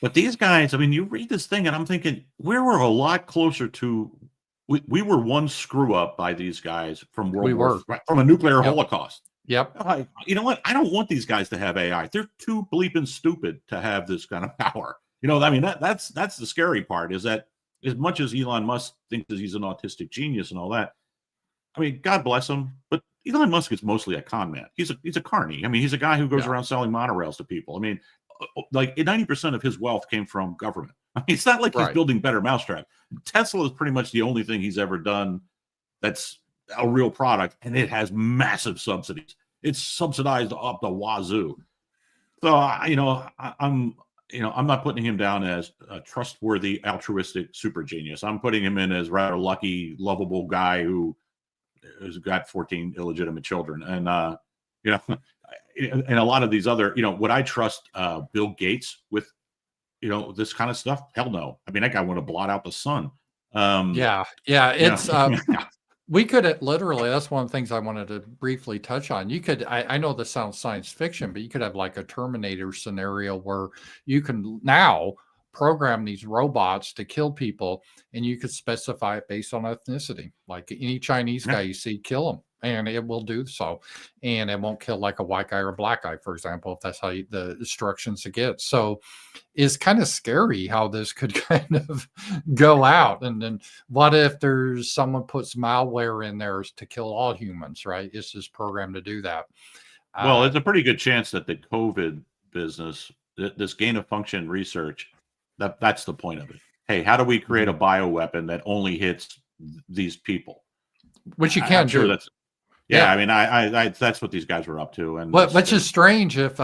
B: But these guys, you read this thing and I'm thinking, we were a lot closer to, we were one screw up by these guys from from a nuclear holocaust.
A: Yep.
B: You know what? I don't want these guys to have AI. They're too bleeping stupid to have this kind of power. That's the scary part, is that as much as Elon Musk thinks that he's an autistic genius and all that, God bless him, but Elon Musk is mostly a con man. He's a carny. He's a guy who goes around selling monorails to people. like 90% of his wealth came from government. I mean, it's not like he's building better mousetrap. Tesla is pretty much the only thing he's ever done that's a real product, and it has massive subsidies. It's subsidized up the wazoo. So I'm not putting him down as a trustworthy, altruistic super genius. I'm putting him in as rather lucky, lovable guy who has got 14 illegitimate children. And and a lot of these other, would I trust Bill Gates with this kind of stuff? Hell no. I mean, that guy want to blot out the sun.
A: It's we could literally, that's one of the things I wanted to briefly touch on. You could, I know this sounds science fiction, but you could have like a Terminator scenario where you can now program these robots to kill people, and you could specify it based on ethnicity. Like any Chinese guy you see, kill him, and it will do so. And it won't kill like a white guy or a black guy, for example, if that's how the instructions it gets. So it's kind of scary how this could kind of go out. And then what if there's someone puts malware in there to kill all humans, right? It's just programmed to do that.
B: Well, it's a pretty good chance that the COVID business, this gain of function research, that's the point of it. Hey, how do we create a bioweapon that only hits these people?
A: Which you can't do.
B: That's I mean, I that's what these guys were up to. And
A: which is strange if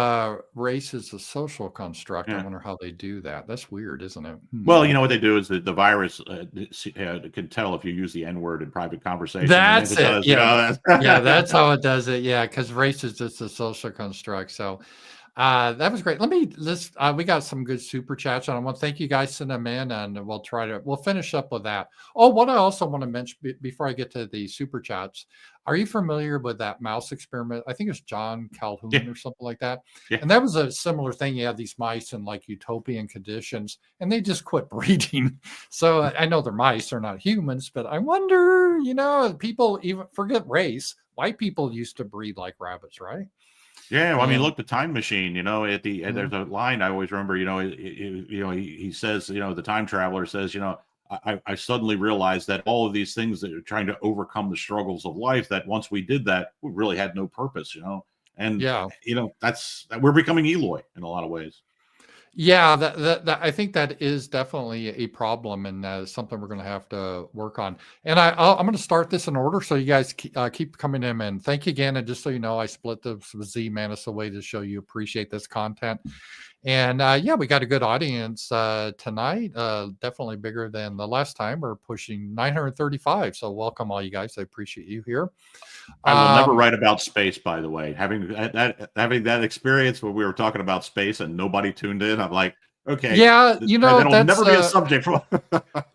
A: race is a social construct. I wonder how they do that. That's weird, isn't it?
B: Well, what they do is the virus can tell if you use the N-word in private conversation.
A: That's it. That's how it does it. Yeah, because race is just a social construct. So that was great. We got some good super chats, and I want to thank you guys send them in, and we'll finish up with that. Oh, what I also want to mention before I get to the super chats, are you familiar with that mouse experiment? I think it's John Calhoun or something like that. Yeah. And that was a similar thing. You have these mice in like utopian conditions, and they just quit breeding. So I know they're mice, they're not humans, but I wonder, people even forget race. White people used to breed like rabbits, right?
B: Yeah, well, I mean, look, the time machine. There's a line I always remember. He says, the time traveler says, I suddenly realized that all of these things that are trying to overcome the struggles of life, that once we did that, we really had no purpose, and that's we're becoming Eloy in a lot of ways.
A: Yeah, that I think that is definitely a problem, and something we're going to have to work on. And I'm going to start this in order, so you guys keep coming in. And thank you again. And just so you know, I split this with Z-Man as a way to show you appreciate this content. And we got a good audience tonight. Definitely bigger than the last time. We're pushing 935. So welcome all you guys. I appreciate you here.
B: I will never write about space, by the way. Having that experience where we were talking about space and nobody tuned in, I'm like, okay, that'll never be a subject.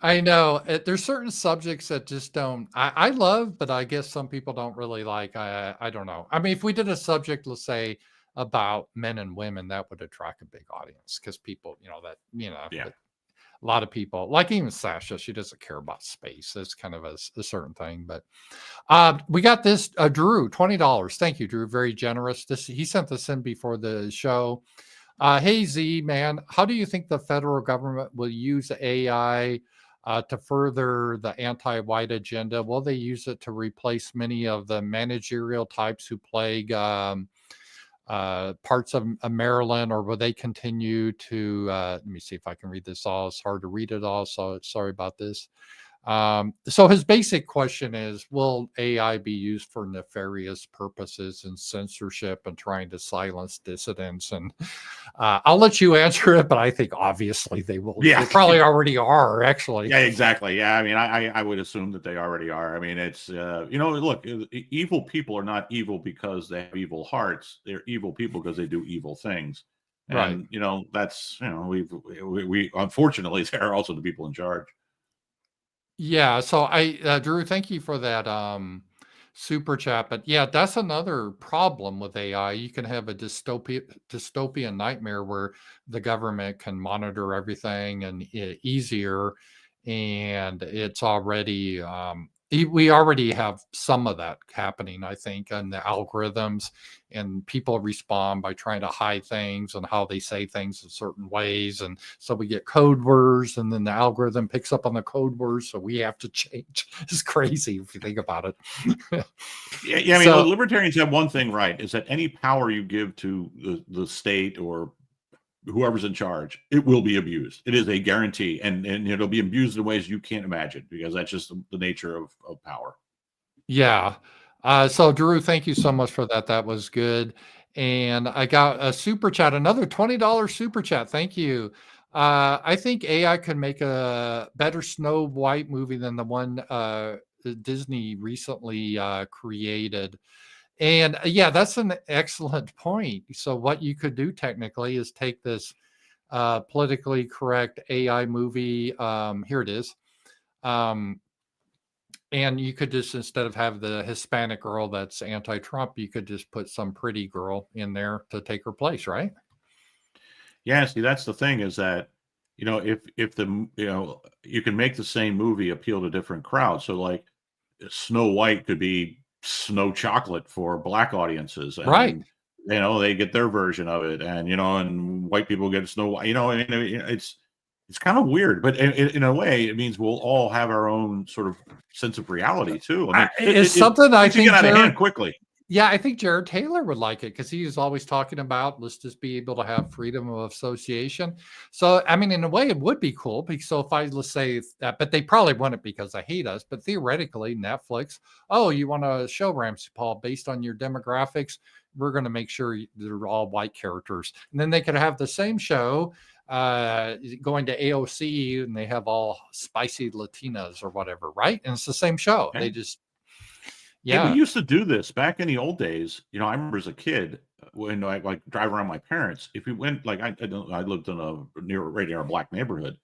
A: I know there's certain subjects that just don't. I love, but I guess some people don't really like. I don't know. I mean, if we did a subject, let's say, about men and women, that would attract a big audience because people, a lot of people, like even Sasha, she doesn't care about space. It's kind of a certain thing. But we got this, Drew, $20. Thank you, Drew. Very generous. He sent this in before the show. Hey, Z, man, how do you think the federal government will use AI to further the anti-white agenda? Will they use it to replace many of the managerial types who plague parts of Maryland, or will they continue to let me see if I can read this all. It's hard to read it all, so sorry about this. So his basic question is, will AI be used for nefarious purposes and censorship and trying to silence dissidents? And I'll let you answer it, but I think obviously they will.
B: Yeah.
A: They probably already are, actually.
B: Yeah, exactly. Yeah, I mean, I would assume that they already are. I mean, it's, look, evil people are not evil because they have evil hearts. They're evil people because they do evil things. And,
A: right.
B: That's, we unfortunately, there are also the people in charge.
A: Yeah, so Drew, thank you for that super chat. But yeah, that's another problem with AI. You can have a dystopian nightmare where the government can monitor everything and easier, and it's already we already have some of that happening, I think, and the algorithms, and people respond by trying to hide things and how they say things in certain ways. And so we get code words, and then the algorithm picks up on the code words. So we have to change. It's crazy if you think about it.
B: Yeah. I mean, libertarians have one thing right, is that any power you give to the state or whoever's in charge, it will be abused. It is a guarantee, and it'll be abused in ways you can't imagine, because that's just the nature of power.
A: Yeah. So Drew, thank you so much for that. That was good. And I got a super chat, another $20 super chat. Thank you. I think AI could make a better Snow White movie than the one Disney recently created. And yeah, that's an excellent point. So what you could do technically is take this politically correct AI movie. Here it is. And you could just, instead of have the Hispanic girl that's anti-Trump, you could just put some pretty girl in there to take her place, right?
B: Yeah, see, that's the thing, is that, if the, you can make the same movie appeal to different crowds. So like Snow White could be Snow Chocolate for Black audiences, and
A: Right.
B: they get their version of it, and and white people get Snow White. It's kind of weird, but in a way, it means we'll all have our own sort of sense of reality too. I mean,
A: it's something I think
B: get out of hand quickly.
A: Yeah, I think Jared Taylor would like it, because he is always talking about, let's just be able to have freedom of association. So, I mean, in a way, it would be cool. Because, so if let's say that, but they probably wouldn't, because they hate us. But theoretically, Netflix, oh, you want a show, Ramsey Paul, based on your demographics, we're going to make sure they're all white characters. And then they could have the same show going to AOC, and they have all spicy Latinas or whatever, right? And it's the same show. Okay. They just,
B: yeah. Hey, we used to do this back in the old days. I remember as a kid, when I like drive around my parents, if we went, like I lived in right near a black neighborhood,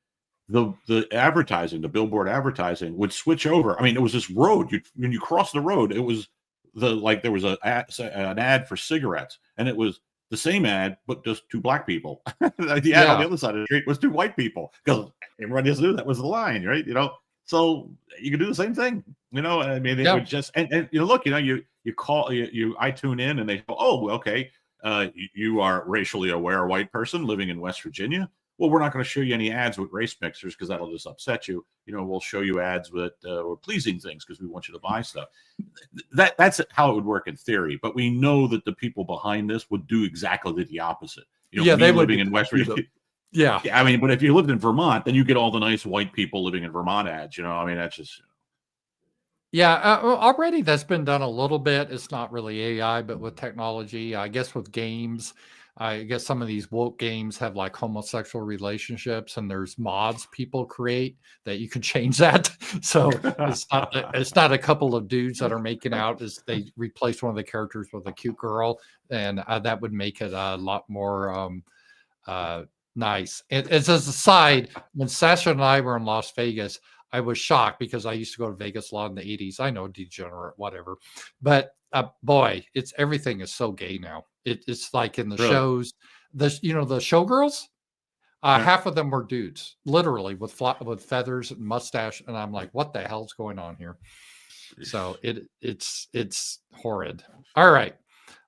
B: the advertising, the billboard advertising would switch over. I mean, it was this road. When you cross the road, it was there was an ad for cigarettes, and it was the same ad, but just two black people. The ad on the other side of the street was two white people, because everyone just knew that was the line, right? So you could do the same thing, I mean, it would just, and look, you call, I tune in, and they go, oh, okay, you are racially aware white person living in West Virginia. Well, we're not going to show you any ads with race mixers, because that'll just upset you. We'll show you ads with or pleasing things, because we want you to buy stuff. That's how it would work in theory. But we know that the people behind this would do exactly the opposite.
A: They
B: living in West Virginia.
A: Yeah.
B: I mean, but if you lived in Vermont, then you get all the nice white people living in Vermont ads. I mean, that's just.
A: Yeah, already that's been done a little bit. It's not really AI, but with technology, I guess with games, I guess some of these woke games have like homosexual relationships, and there's mods people create that you can change that. So it's not a couple of dudes that are making out, as they replace one of the characters with a cute girl, and that would make it a lot more nice. As a side, when Sasha and I were in Las Vegas, I was shocked, because I used to go to Vegas a lot in the 80s. I know, degenerate, whatever. But boy, everything is so gay now. It's like in the shows, the showgirls, half of them were dudes, literally with feathers and mustache. And I'm like, what the hell's going on here? So it's horrid. All right.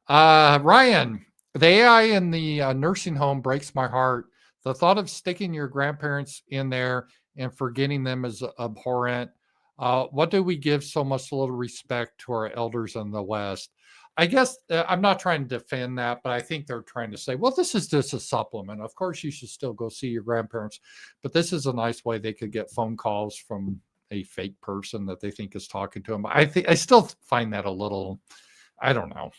A: Ryan, the AI in the nursing home breaks my heart. The thought of sticking your grandparents in there and forgetting them is abhorrent. What do we give so much little respect to our elders in the West? I guess I'm not trying to defend that, but I think they're trying to say, well, this is just a supplement. Of course, you should still go see your grandparents, but this is a nice way they could get phone calls from a fake person that they think is talking to them. I still find that a little, I don't know.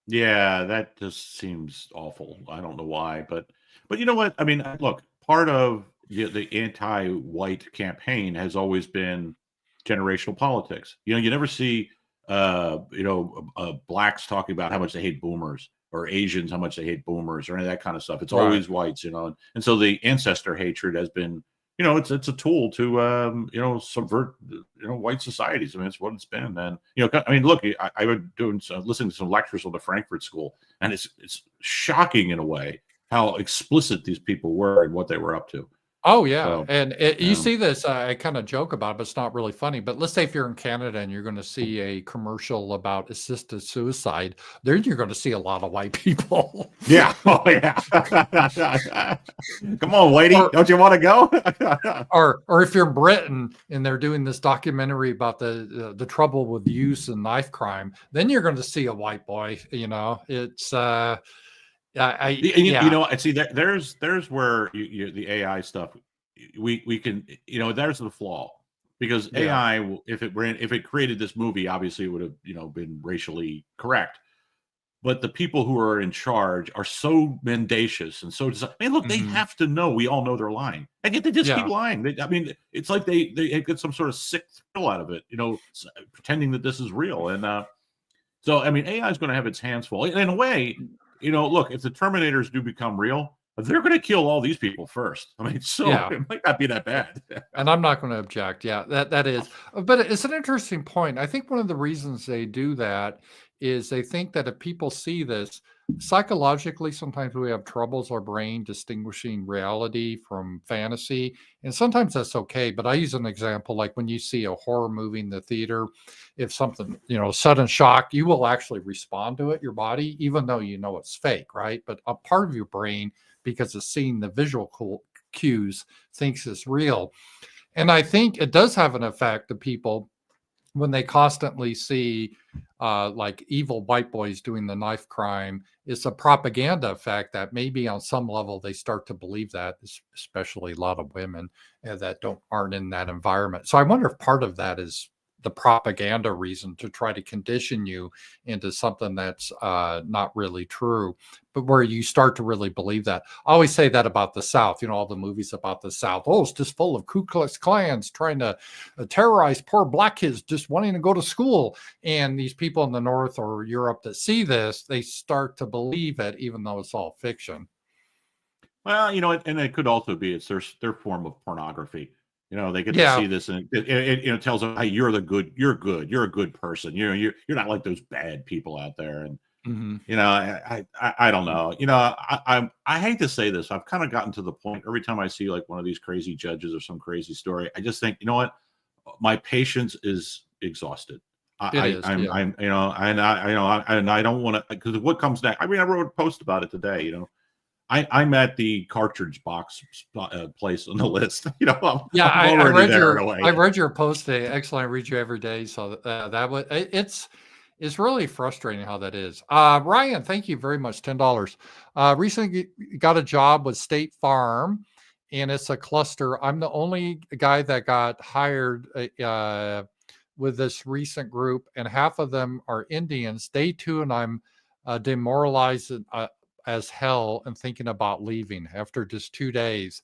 B: Yeah, that just seems awful. I don't know why, but you know what? I mean, look, part of the anti-white campaign has always been generational politics. You never see blacks talking about how much they hate boomers, or Asians how much they hate boomers, or any of that kind of stuff. It's always whites, and so the ancestor hatred has been, it's a tool to subvert white societies. I mean, it's what it's been. And I mean, look, I was listening to some lectures on the Frankfurt School, and it's shocking in a way how explicit these people were and what they were up to.
A: Oh, yeah. So, and you see this, I kind of joke about it, but it's not really funny. But let's say if you're in Canada and you're going to see a commercial about assisted suicide, then you're going to see a lot of white people.
B: Yeah. Oh, yeah. Come on, whitey. Don't you want to go?
A: or if you're in Britain and they're doing this documentary about the trouble with use and knife crime, then you're going to see a white boy. It's Yeah.
B: You know, I see that there's where the AI stuff, we can, there's the flaw, because
A: Yeah.
B: AI, if it created this movie, obviously it would have, been racially correct. But the people who are in charge are so mendacious and so look, they
A: Mhm.
B: have to know, we all know they're lying, and yet they just keep
A: Yeah.
B: lying. I mean, it's like they get some sort of sick thrill out of it, pretending that this is real. And so, I mean, AI is going to have its hands full. In a way, look, if the Terminators do become real, they're going to kill all these people first. I mean, so
A: Yeah.
B: it might not be that bad.
A: And I'm not gonna object. Yeah, that is. But it's an interesting point. I think one of the reasons they do that is they think that if people see this, psychologically, sometimes we have troubles our brain distinguishing reality from fantasy, and sometimes that's okay. But I use an example like when you see a horror movie in the theater, if something, sudden shock, you will actually respond to it, your body, even though you know it's fake, right? But a part of your brain, because it's seeing the visual cues, thinks it's real. And I think it does have an effect to people when they constantly see like evil white boys doing the knife crime. It's a propaganda effect that maybe on some level they start to believe that, especially a lot of women that aren't in that environment. So I wonder if part of that is the propaganda reason to try to condition you into something that's not really true, but where you start to really believe that. I always say that about the South, all the movies about the South. Oh, it's just full of Ku Klux Klans trying to terrorize poor black kids just wanting to go to school. And these people in the North or Europe that see this, they start to believe it, even though it's all fiction.
B: Well, and it could also be it's their form of pornography. They get to
A: Yeah.
B: see this, and it tells them, hey, you're good, you're a good person. You're not like those bad people out there. And
A: Hmm.
B: I don't know. I hate to say this. I've kind of gotten to the point every time I see like one of these crazy judges or some crazy story, I just think, you know what, my patience is exhausted.
A: It is. Yeah.
B: I'm, and I don't want to, because what comes next. I mean, I wrote a post about it today. I'm at the cartridge box place on the list.
A: Yeah,
B: I'm
A: I
B: already
A: read
B: there in a
A: your
B: way.
A: I read your post today. Excellent. I read you every day. So that was it's really frustrating how that is. Ryan, thank you very much. $10. Recently got a job with State Farm, and it's a cluster. I'm the only guy that got hired with this recent group, and half of them are Indians. Day two, and I'm demoralized as hell and thinking about leaving after just 2 days.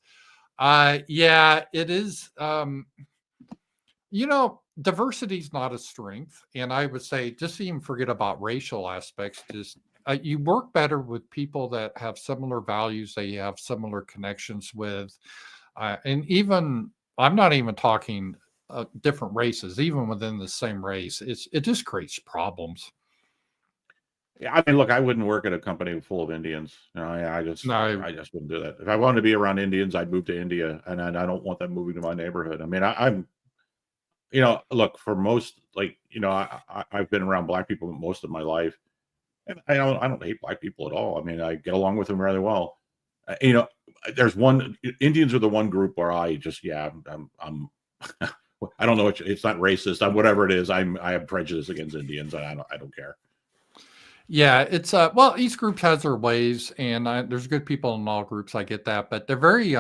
A: Yeah, it is. Diversity is not a strength. And I would say just even forget about racial aspects. Just you work better with people that have similar values, they have similar connections with. And even, I'm not even talking different races, even within the same race, it just creates problems.
B: Yeah, I mean, look, I wouldn't work at a company full of Indians.
A: No,
B: I just wouldn't do that. If I wanted to be around Indians, I'd move to India, and I don't want them moving to my neighborhood. I mean, I'm, look, for most, like, I've been around black people most of my life, and I don't hate black people at all. I mean, I get along with them really well. You know, there's one Indians are the one group where I just, yeah, I'm I don't know. It's not racist. I'm whatever it is. I have prejudice against Indians, and I don't care.
A: yeah, it's well, each group has their ways, and there's good people in all groups. I get that, but they're very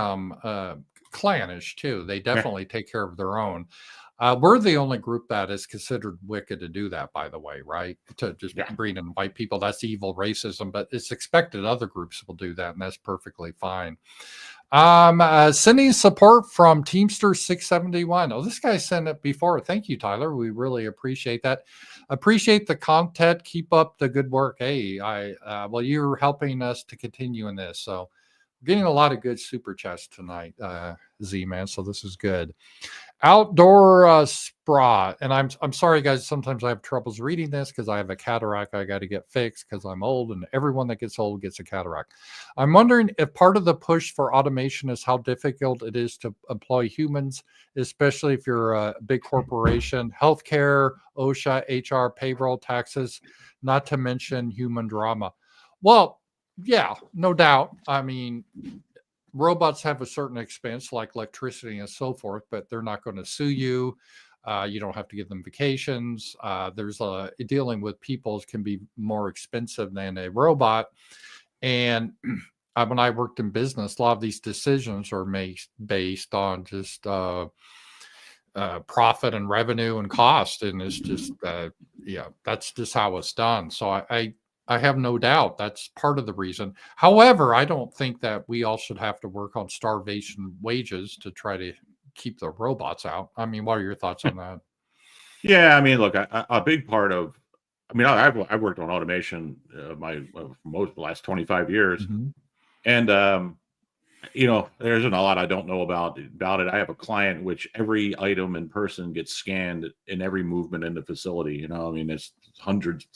A: clannish too. They
B: Yeah,
A: definitely take care of their own. We're the only group that is considered wicked to do that, by the way, right? To just
B: yeah.
A: bring in white people, that's evil racism, but it's expected other groups will do that, and that's perfectly fine. Sending support from Teamster 671. Oh, this guy sent it before. Thank you, Tyler. We really appreciate that. Appreciate the content. Keep up the good work. Hey, well, you're helping us to continue in this. So getting a lot of good super chats tonight, Z-Man. So this is good. Outdoor Sprat, and I'm sorry, guys. Sometimes I have troubles reading this because I have a cataract. I got to get fixed because I'm old, and everyone that gets old gets a cataract. I'm wondering if part of the push for automation is how difficult it is to employ humans, especially if you're a big corporation, healthcare, OSHA, HR, payroll, taxes, not to mention human drama. Well, yeah, no doubt. I mean, robots have a certain expense like electricity and so forth, but they're not going to sue you. You don't have to give them vacations. There's dealing with people can be more expensive than a robot. And when I worked in business, a lot of these decisions are made based on just profit and revenue and cost, and it's just that's just how it's done. So I have no doubt that's part of the reason. However, I don't think that we all should have to work on starvation wages to try to keep the robots out. I mean, what are your thoughts on that?
B: Yeah, I mean, look, a big part of, I mean, I've worked on automation for most of the last 25 years,
A: Mhm.
B: and there isn't a lot I don't know about it. I have a client in which every item and person gets scanned in every movement in the facility. I mean, it's hundreds,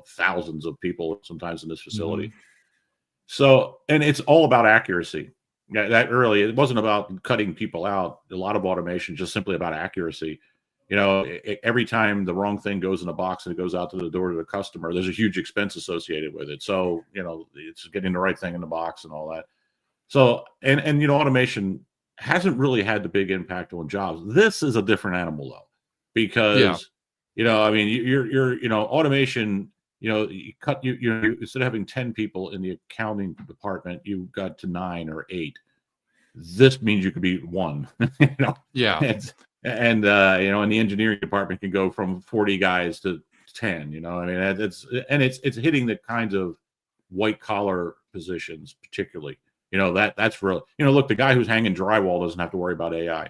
B: thousands of people sometimes in this facility.
A: Mhm.
B: So, and it's all about accuracy. Yeah, that early, it wasn't about cutting people out. A lot of automation just simply about accuracy. Every time the wrong thing goes in a box and it goes out to the door to the customer, there's a huge expense associated with it. So, it's getting the right thing in the box and all that. So, and automation hasn't really had the big impact on jobs. This is a different animal though,
A: Yeah.
B: because, I mean, automation, you instead of having 10 people in the accounting department, you got to 9 or 8. This means you could be 1,
A: Yeah.
B: and the engineering department can go from 40 guys to 10, I mean, it's hitting the kinds of white collar positions, particularly, that's real, look, the guy who's hanging drywall doesn't have to worry about AI.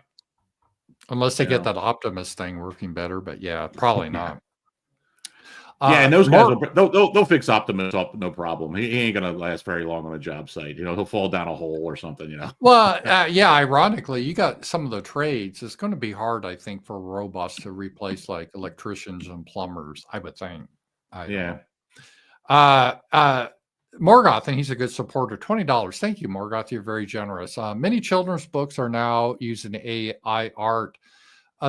A: Unless they get that Optimus thing working better, but yeah, probably not.
B: Yeah, and those guys they'll fix Optimus up, no problem. He ain't gonna last very long on a job site. He'll fall down a hole or something.
A: Well, yeah. Ironically, you got some of the trades. It's going to be hard, I think, for robots to replace like electricians and plumbers. I would think. I don't know. Morgoth, and he's a good supporter. $20. Thank you, Morgoth. You're very generous. Many children's books are now using AI art.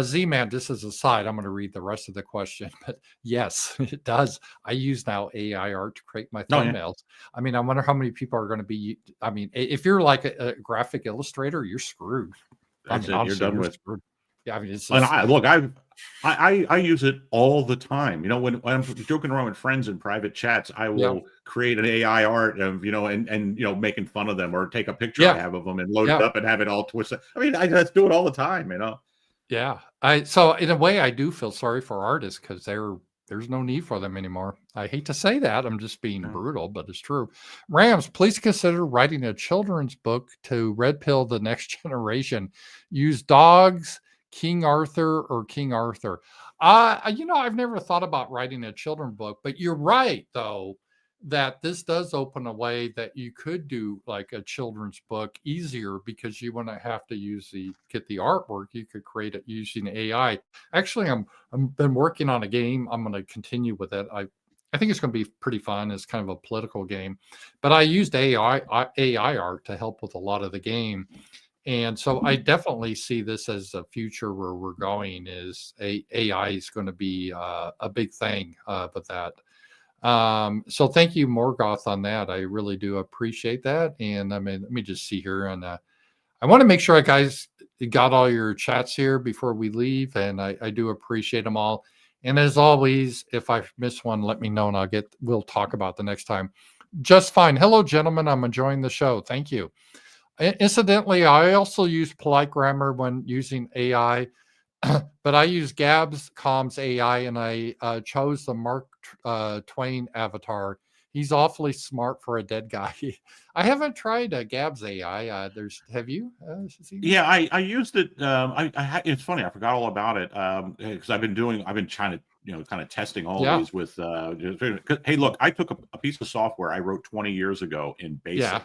A: Z-Man, just as a side, I'm going to read the rest of the question, but yes, it does. I use now AI art to create my thumbnails. I mean, I wonder how many people are going to be. I mean, if you're like a graphic illustrator, you're screwed.
B: That's
A: I mean, honestly,
B: you're done with.
A: screwed. Yeah, I mean, it's
B: And
A: just,
B: I use it all the time. When I'm joking around with friends in private chats, I will create an AI art of and making fun of them, or take a picture I have of them and load it up and have it all twisted. I mean, I just do it all the time.
A: Yeah. So in a way, I do feel sorry for artists because there's no need for them anymore. I hate to say that. I'm just being brutal, but it's true. Rams, please consider writing a children's book to red pill the next generation. Use dogs, King Arthur, or King Arthur. I've never thought about writing a children's book, but you're right, though, that this does open a way that you could do like a children's book easier because you wouldn't have to get the artwork. You could create it using AI. Actually, I'm been working on a game. I'm going to continue with it. I think it's going to be pretty fun. It's kind of a political game, but I used AI art to help with a lot of the game. And so I definitely see this as a future where we're going. Is AI is going to be a big thing with that. So thank you, Morgoth, on that. I really do appreciate that. And I mean, let me just see here. And I want to make sure guys got all your chats here before we leave. And I do appreciate them all. And as always, if I miss one, let me know and we'll talk about the next time. Just fine. Hello, gentlemen. I'm enjoying the show. Thank you. Incidentally, I also use polite grammar when using AI. But I use Gabs.com's AI, and I chose the Mark Twain avatar. He's awfully smart for a dead guy. I haven't tried Gabs AI. Have you?
B: Yeah, I used it. It's funny. I forgot all about it because I've been trying to kind of testing all these with. Hey, look, I took a piece of software I wrote 20 years ago in BASIC. Yeah.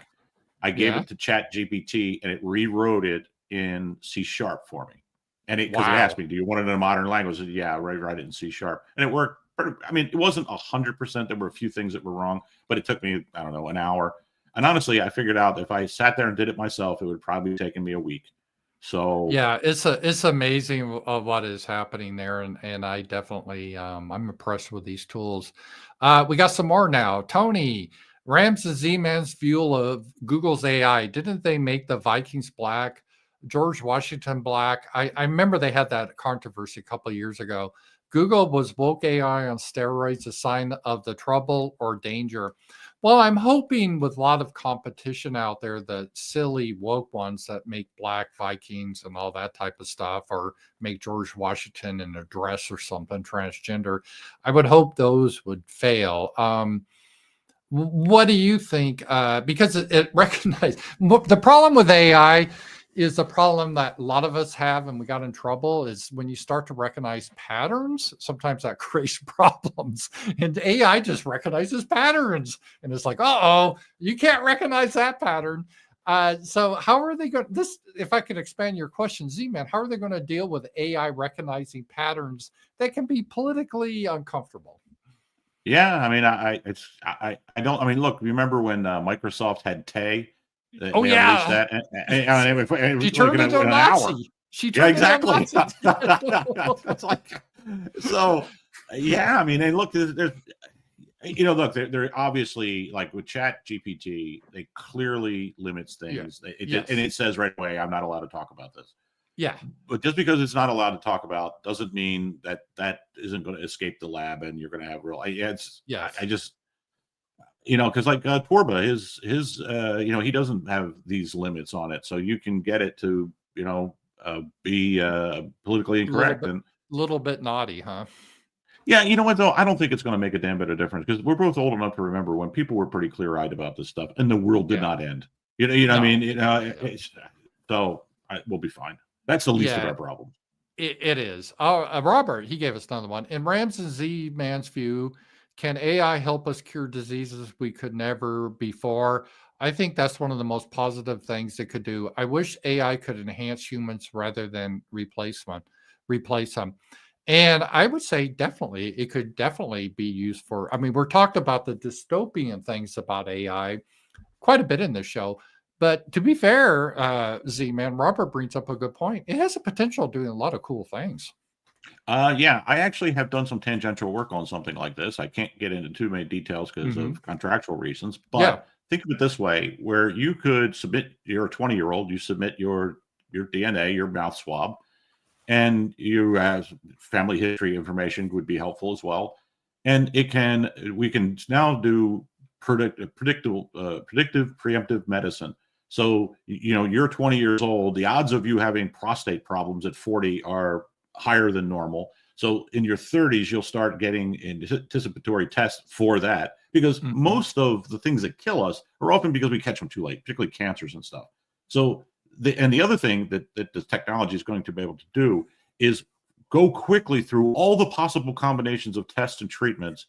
B: I gave it to Chat GPT, and it rewrote it in C# for me. And because it asked me, do you want it in a modern language? I said, yeah, write it in C#. And it worked. I mean, it wasn't 100%. There were a few things that were wrong, but it took me, I don't know, an hour. And honestly, I figured out if I sat there and did it myself, it would probably have taken me a week. So
A: yeah, it's amazing of what is happening there. And I definitely, I'm impressed with these tools. We got some more now. Tony, Ramsey Z-Man's view of Google's AI. Didn't they make the Vikings black? George Washington black. I remember they had that controversy a couple of years ago. Google was woke AI on steroids, a sign of the trouble or danger. Well, I'm hoping with a lot of competition out there, the silly woke ones that make black Vikings and all that type of stuff, or make George Washington in a dress or something transgender, I would hope those would fail. What do you think? Because it recognizes the problem with AI is the problem that a lot of us have, and we got in trouble, is when you start to recognize patterns, sometimes that creates problems. And AI just recognizes patterns, and it's like, oh, you can't recognize that pattern. So how are they going this? If I could expand your question, Z-Man, how are they going to deal with AI recognizing patterns that can be politically uncomfortable?
B: Yeah, I mean, I don't. I mean, look, remember when Microsoft had Tay? They
A: Oh
B: unleashed
A: yeah,
B: that, and it
A: she
B: was like
A: turned into a
B: an hour.
A: Nazi. She
B: Yeah,
A: turned into a
B: exactly.
A: Nazi.
B: It's like, so yeah. I mean, and look, there's look, they're obviously, like with Chat GPT, they clearly limits
A: Yeah.
B: things.
A: Yes.
B: And it says right away, I'm not allowed to talk about this.
A: Yeah.
B: But just because it's not allowed to talk about doesn't mean that isn't going to escape the lab and you're going to have real. I just, because like Torba, his he doesn't have these limits on it, so you can get it to be politically incorrect and
A: little bit naughty, huh?
B: yeah. You know what though, I don't think it's going to make a damn bit of difference, because we're both old enough to remember when people were pretty clear-eyed about this stuff and the world did not end. I mean, we'll be fine. That's the least of our problems.
A: It is. Robert, he gave us another one. In Rams and Z-Man's view, can AI help us cure diseases we could never before? I think that's one of the most positive things it could do. I wish AI could enhance humans rather than replace them. And I would say definitely, it could definitely be used for, I mean, we're talked about the dystopian things about AI quite a bit in this show. But to be fair, Z-Man, Robert brings up a good point. It has a potential of doing a lot of cool things.
B: Yeah, I actually have done some tangential work on something like this. I can't get into too many details because of contractual reasons, but think of it this way, where you could submit, you're a 20-year-old, you submit your DNA, your mouth swab, and you as family history information would be helpful as well. And we can now do predictive preemptive medicine. So, you're 20 years old, the odds of you having prostate problems at 40 are higher than normal. So in your 30s, you'll start getting anticipatory tests for that, because most of the things that kill us are often because we catch them too late, particularly cancers and stuff. So the other thing that the technology is going to be able to do is go quickly through all the possible combinations of tests and treatments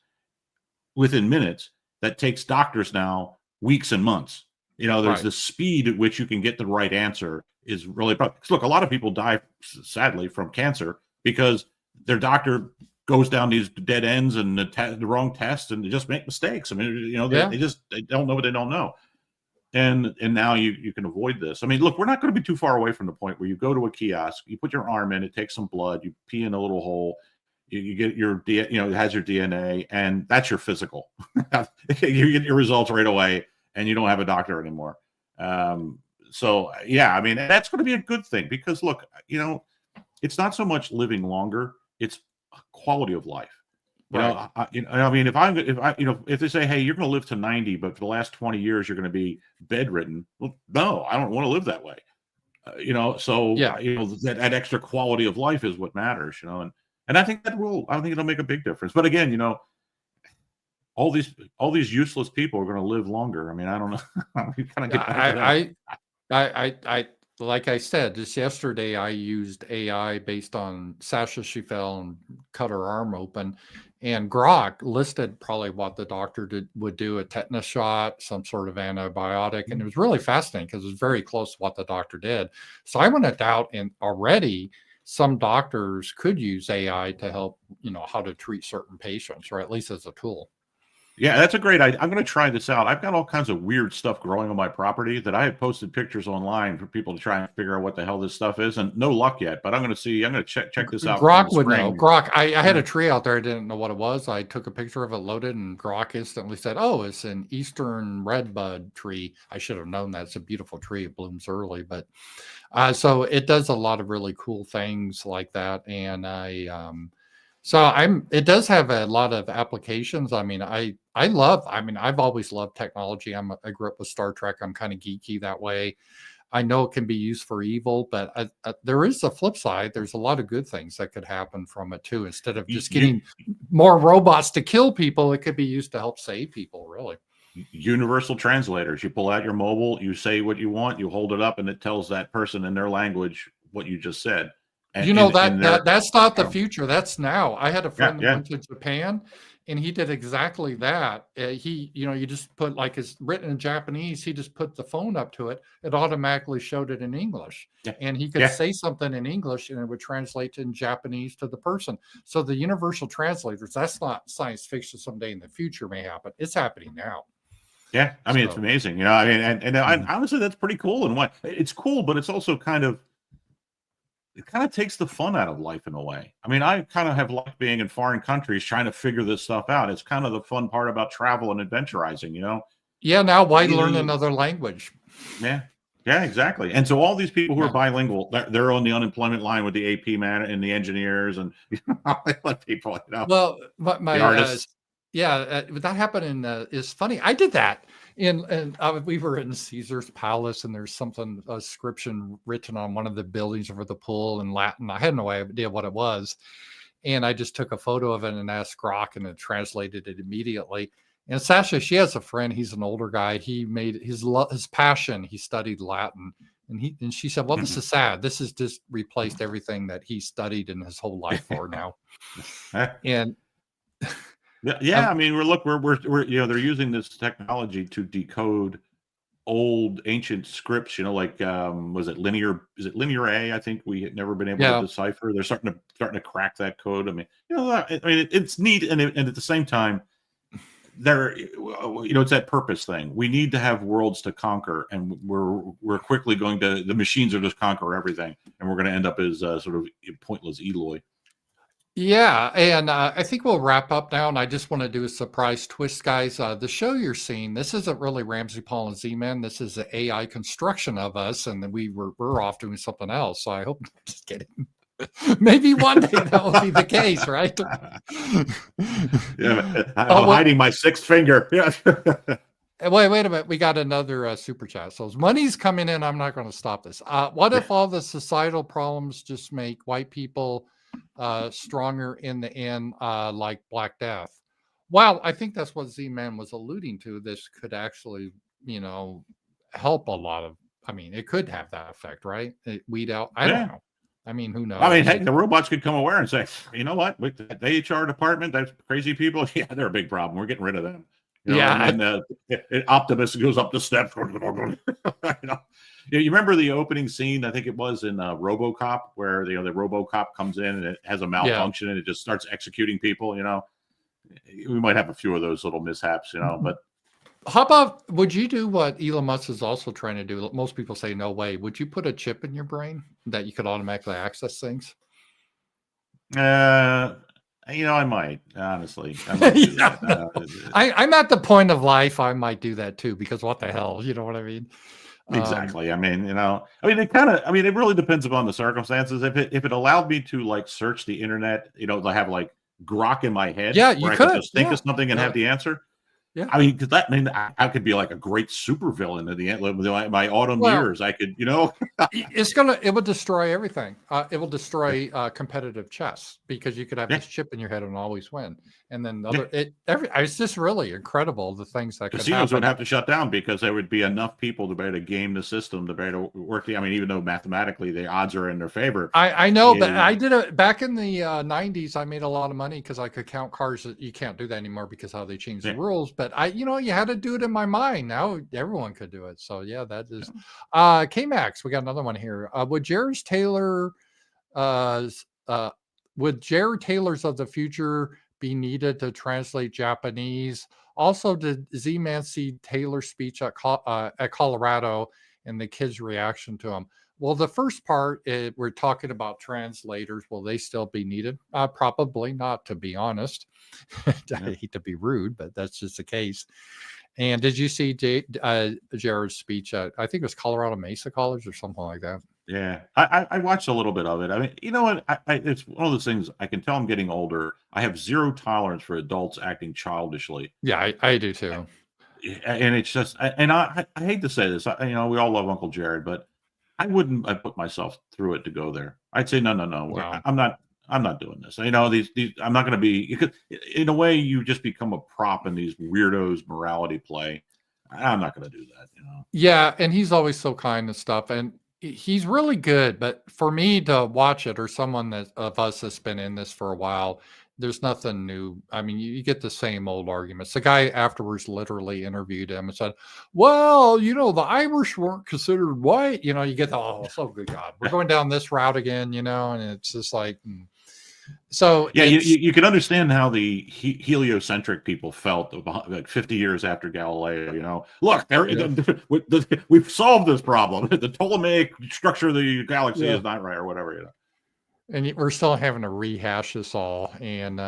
B: within minutes that takes doctors now weeks and months. There's the speed at which you can get the right answer is really important. Look, a lot of people die, sadly, from cancer because their doctor goes down these dead ends and the wrong test, and they just make mistakes. I mean, they don't know what they don't know. And now you can avoid this. I mean, look, we're not going to be too far away from the point where you go to a kiosk, you put your arm in, it takes some blood, you pee in a little hole, you get your it has your DNA, and that's your physical. You get your results right away, and you don't have a doctor anymore. So yeah, I mean, that's going to be a good thing, because look, it's not so much living longer, it's quality of life. I mean, if they say, hey, you're going to live to 90, but for the last 20 years you're going to be bedridden, well, no, I don't want to live that way. That extra quality of life is what matters. And I think it'll make a big difference. But again, all these useless people are going to live longer. I mean, I don't know. We kind of get back to that.
A: I like I said, just yesterday, I used AI based on Sasha. She fell and cut her arm open, and Grok listed probably what the doctor would do: a tetanus shot, some sort of antibiotic, and it was really fascinating because it was very close to what the doctor did. So I went out, and already some doctors could use AI to help, how to treat certain patients, or at least as a tool.
B: Yeah, that's a great idea. I'm going to try this out. I've got all kinds of weird stuff growing on my property that I have posted pictures online for people to try and figure out what the hell this stuff is, and no luck yet. But I'm going to check this out.
A: Grok would know. Grok, I had a tree out there. I didn't know what it was. I took a picture of it, loaded, and Grok instantly said, "Oh, it's an eastern redbud tree." I should have known that. It's a beautiful tree. It blooms early, but so it does a lot of really cool things like that. And So it does have a lot of applications. I mean, I've always loved technology. I grew up with Star Trek. I'm kind of geeky that way. I know it can be used for evil, but there is a flip side. There's a lot of good things that could happen from it too. Instead of just getting more robots to kill people, it could be used to help save people, really.
B: Universal translators. You pull out your mobile, you say what you want, you hold it up, and it tells that person in their language what you just said. And,
A: You know, that's not the future. That's now. I had a friend that went to Japan, and he did exactly that. You just put, like, it's written in Japanese. He just put the phone up to it. It automatically showed it in English, and he could say something in English, and it would translate in Japanese to the person. So the universal translators, that's not science fiction. Someday in the future may happen. It's happening now.
B: Yeah, I mean, it's amazing. You know, I mean, and honestly, that's pretty cool. And what it's cool, but it's also it kind of takes the fun out of life in a way. I mean, I kind of have liked being in foreign countries trying to figure this stuff out. It's kind of the fun part about travel and adventurizing, you know?
A: Yeah, now why learn another language?
B: Yeah, exactly. And so all these people who are bilingual, they're on the unemployment line with the AP man and the engineers and people, you know.
A: Well, my
B: artists.
A: that happened is funny. I did that. We were in Caesar's Palace, and there's a inscription written on one of the buildings over the pool in Latin. I had no idea what it was, and I just took a photo of it and asked Grok, and it translated it immediately. And Sasha, she has a friend. He's an older guy. He made his passion. He studied Latin, and she said, "Well, this is sad. This has just replaced everything that he studied in his whole life for now." And
B: I mean, we're you know, they're using this technology to decode old ancient scripts, you know, like was it linear A? I think we had never been able to decipher. They're starting to crack that code. I mean, you know, it's neat, and at the same time, you know, it's that purpose thing. We need to have worlds to conquer, and we're quickly going to, the machines are just conquer everything, and we're going to end up as sort of pointless Eloi.
A: Yeah, and I think we'll wrap up now, and I just want to do a surprise twist, guys. The show you're seeing, this isn't really Ramsey, Paul, and Z-Man. This is the AI construction of us, and then we're off doing something else. So I hope, just kidding. Maybe one day that will be the case, right?
B: I'm hiding my sixth finger. Yeah.
A: Wait a minute. We got another super chat. So as money's coming in, I'm not going to stop this. What if all the societal problems just make white people stronger in the end, like Black Death? Well, I think that's what Z-Man was alluding to. This could actually, you know, help a lot of, I mean, it could have that effect, right? Weed out. I don't know. I mean, who knows?
B: I mean, hey, the robots could come aware and say, you know what, with the HR department, those crazy people, yeah, they're a big problem. We're getting rid of them. You know, and Optimus goes up the steps. You know, you remember the opening scene? I think it was in RoboCop, where the RoboCop comes in and it has a malfunction and it just starts executing people. You know, we might have a few of those little mishaps. You know, but
A: how about, would you do what Elon Musk is also trying to do? Most people say no way. Would you put a chip in your brain that you could automatically access things?
B: You know, I might, honestly. I might do that.
A: I'm at the point of life I might do that too, because what the hell, you know what I mean?
B: Exactly. I mean, you know, it really depends upon the circumstances. If it allowed me to, like, search the internet, you know, to have like Grok in my head,
A: yeah, you could
B: just think of something and have the answer. Yeah, I mean, because that mean I could be like a great supervillain at the end. With my autumn years, I could, you know.
A: It would destroy everything. It will destroy competitive chess, because you could have this chip in your head and always win. And then it's just really incredible, the things that
B: casinos would have to shut down, because there would be enough people to be able to game the system, to be able to work. I mean, even though mathematically the odds are in their favor.
A: I know, but I did it back in the 90s. I made a lot of money because I could count cards. You can't do that anymore because how they changed the rules. But you had to do it in my mind. Now everyone could do it. So yeah, that is K-Max. We got another one here. Would Jared Taylor's of the future be needed to translate Japanese? Also, did Z-Man see Taylor's speech at Colorado and the kids' reaction to him? Well, the first part, we're talking about translators. Will they still be needed? Probably not, to be honest. I hate to be rude, but that's just the case. And did you see Jared's speech at, I think it was Colorado Mesa College or something like that?
B: Yeah, I watched a little bit of it. I mean, you know what? It's one of those things. I can tell I'm getting older. I have zero tolerance for adults acting childishly.
A: Yeah, I do too.
B: And it's just, and I hate to say this. You know, we all love Uncle Jared, but I wouldn't. I put myself through it to go there. I'd say no, no, no.
A: No.
B: I'm not. I'm not doing this. You know, these. I'm not going to be. Because in a way, you just become a prop in these weirdos' morality play. I'm not going to do that. You know.
A: Yeah, and he's always so kind and stuff, and he's really good. But for me to watch it, or someone that of us that's been in this for a while, there's nothing new. I mean, you get the same old arguments. The guy afterwards literally interviewed him and said, "Well, you know, the Irish weren't considered white." You know, you get the, oh, so good God, we're going down this route again. You know, and it's just like. So
B: yeah, you can understand how the heliocentric people felt about, like 50 years after Galileo. You know, look, we've solved this problem. The Ptolemaic structure of the galaxy is not right, or whatever. You know,
A: and we're still having to rehash this all, and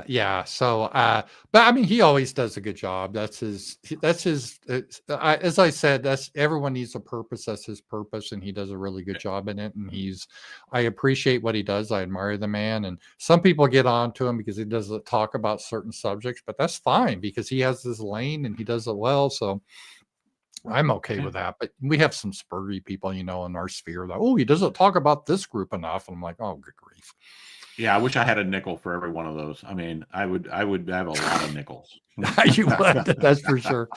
A: yeah. So, but I mean, he always does a good job. That's his. As I said, that's everyone needs a purpose. That's his purpose, and he does a really good job in it. And I appreciate what he does. I admire the man. And some people get on to him because he doesn't talk about certain subjects, but that's fine because he has his lane and he does it well. So. I'm okay with that, but we have some spurry people, you know, in our sphere that, oh, he doesn't talk about this group enough. And I'm like, oh, good grief.
B: Yeah, I wish I had a nickel for every one of those. I mean, I would have a lot of nickels.
A: You would, that's for sure.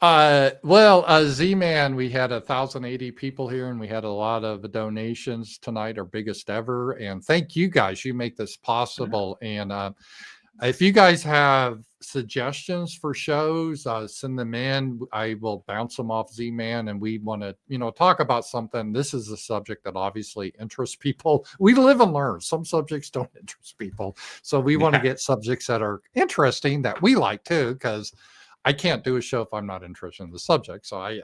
A: Well, Z-Man, we had 1,080 people here, and we had a lot of donations tonight, our biggest ever. And thank you guys. You make this possible. And if you guys have suggestions for shows, send them in. I will bounce them off Z-Man, and we want to, you know, talk about something. This is a subject that obviously interests people. We live and learn. Some subjects don't interest people, so we want to get subjects that are interesting that we like too, because I can't do a show if I'm not interested in the subject. So I've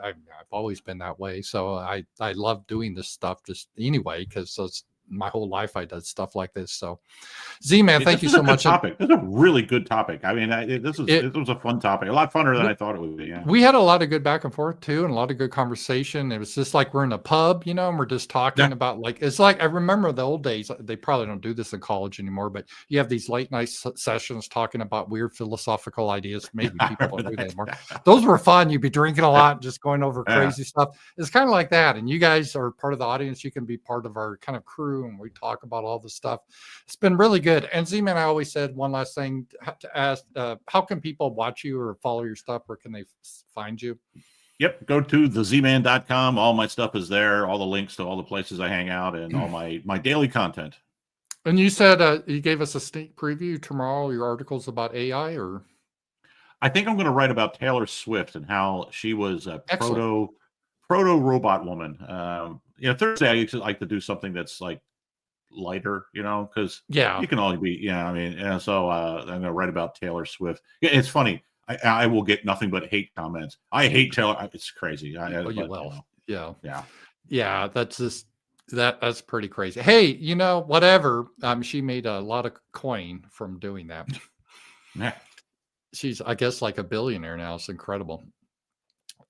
A: always been that way. So I love doing this stuff just anyway, because my whole life I did stuff like this. So Z-Man, thank you so much.
B: Topic. This is a really good topic. I mean, it was a fun topic, a lot funner than I thought it would be. Yeah.
A: We had a lot of good back and forth too, and a lot of good conversation. It was just like we're in a pub, you know, and we're just talking about, like, it's like, I remember the old days. They probably don't do this in college anymore, but you have these late night sessions talking about weird philosophical ideas. Maybe people don't do that anymore. Those were fun. You'd be drinking a lot, just going over crazy stuff. It's kind of like that. And you guys are part of the audience. You can be part of our kind of crew, and we talk about all the stuff. It's been really good. And Z-Man, I always said one last thing to ask, how can people watch you or follow your stuff? Where can they find you?
B: Yep, go to thezman.com. All my stuff is there, all the links to all the places I hang out, and all my daily content.
A: And you said you gave us a sneak preview tomorrow, your articles about AI, or?
B: I think I'm going to write about Taylor Swift and how she was a proto robot woman. You know, Thursday I used to like to do something that's like lighter, you know, because you can only be, I mean, and so I'm going to write about Taylor Swift. Yeah, it's funny. I will get nothing but hate comments. I hate Taylor. It's crazy.
A: You will. Yeah. That's just that's pretty crazy. Hey, you know, whatever. She made a lot of coin from doing that.
B: Yeah.
A: She's, I guess, like a billionaire now. It's incredible.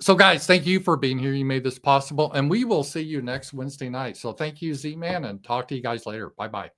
A: So, guys, thank you for being here. You made this possible, and we will see you next Wednesday night. So, thank you, Z-Man, and talk to you guys later. Bye-bye.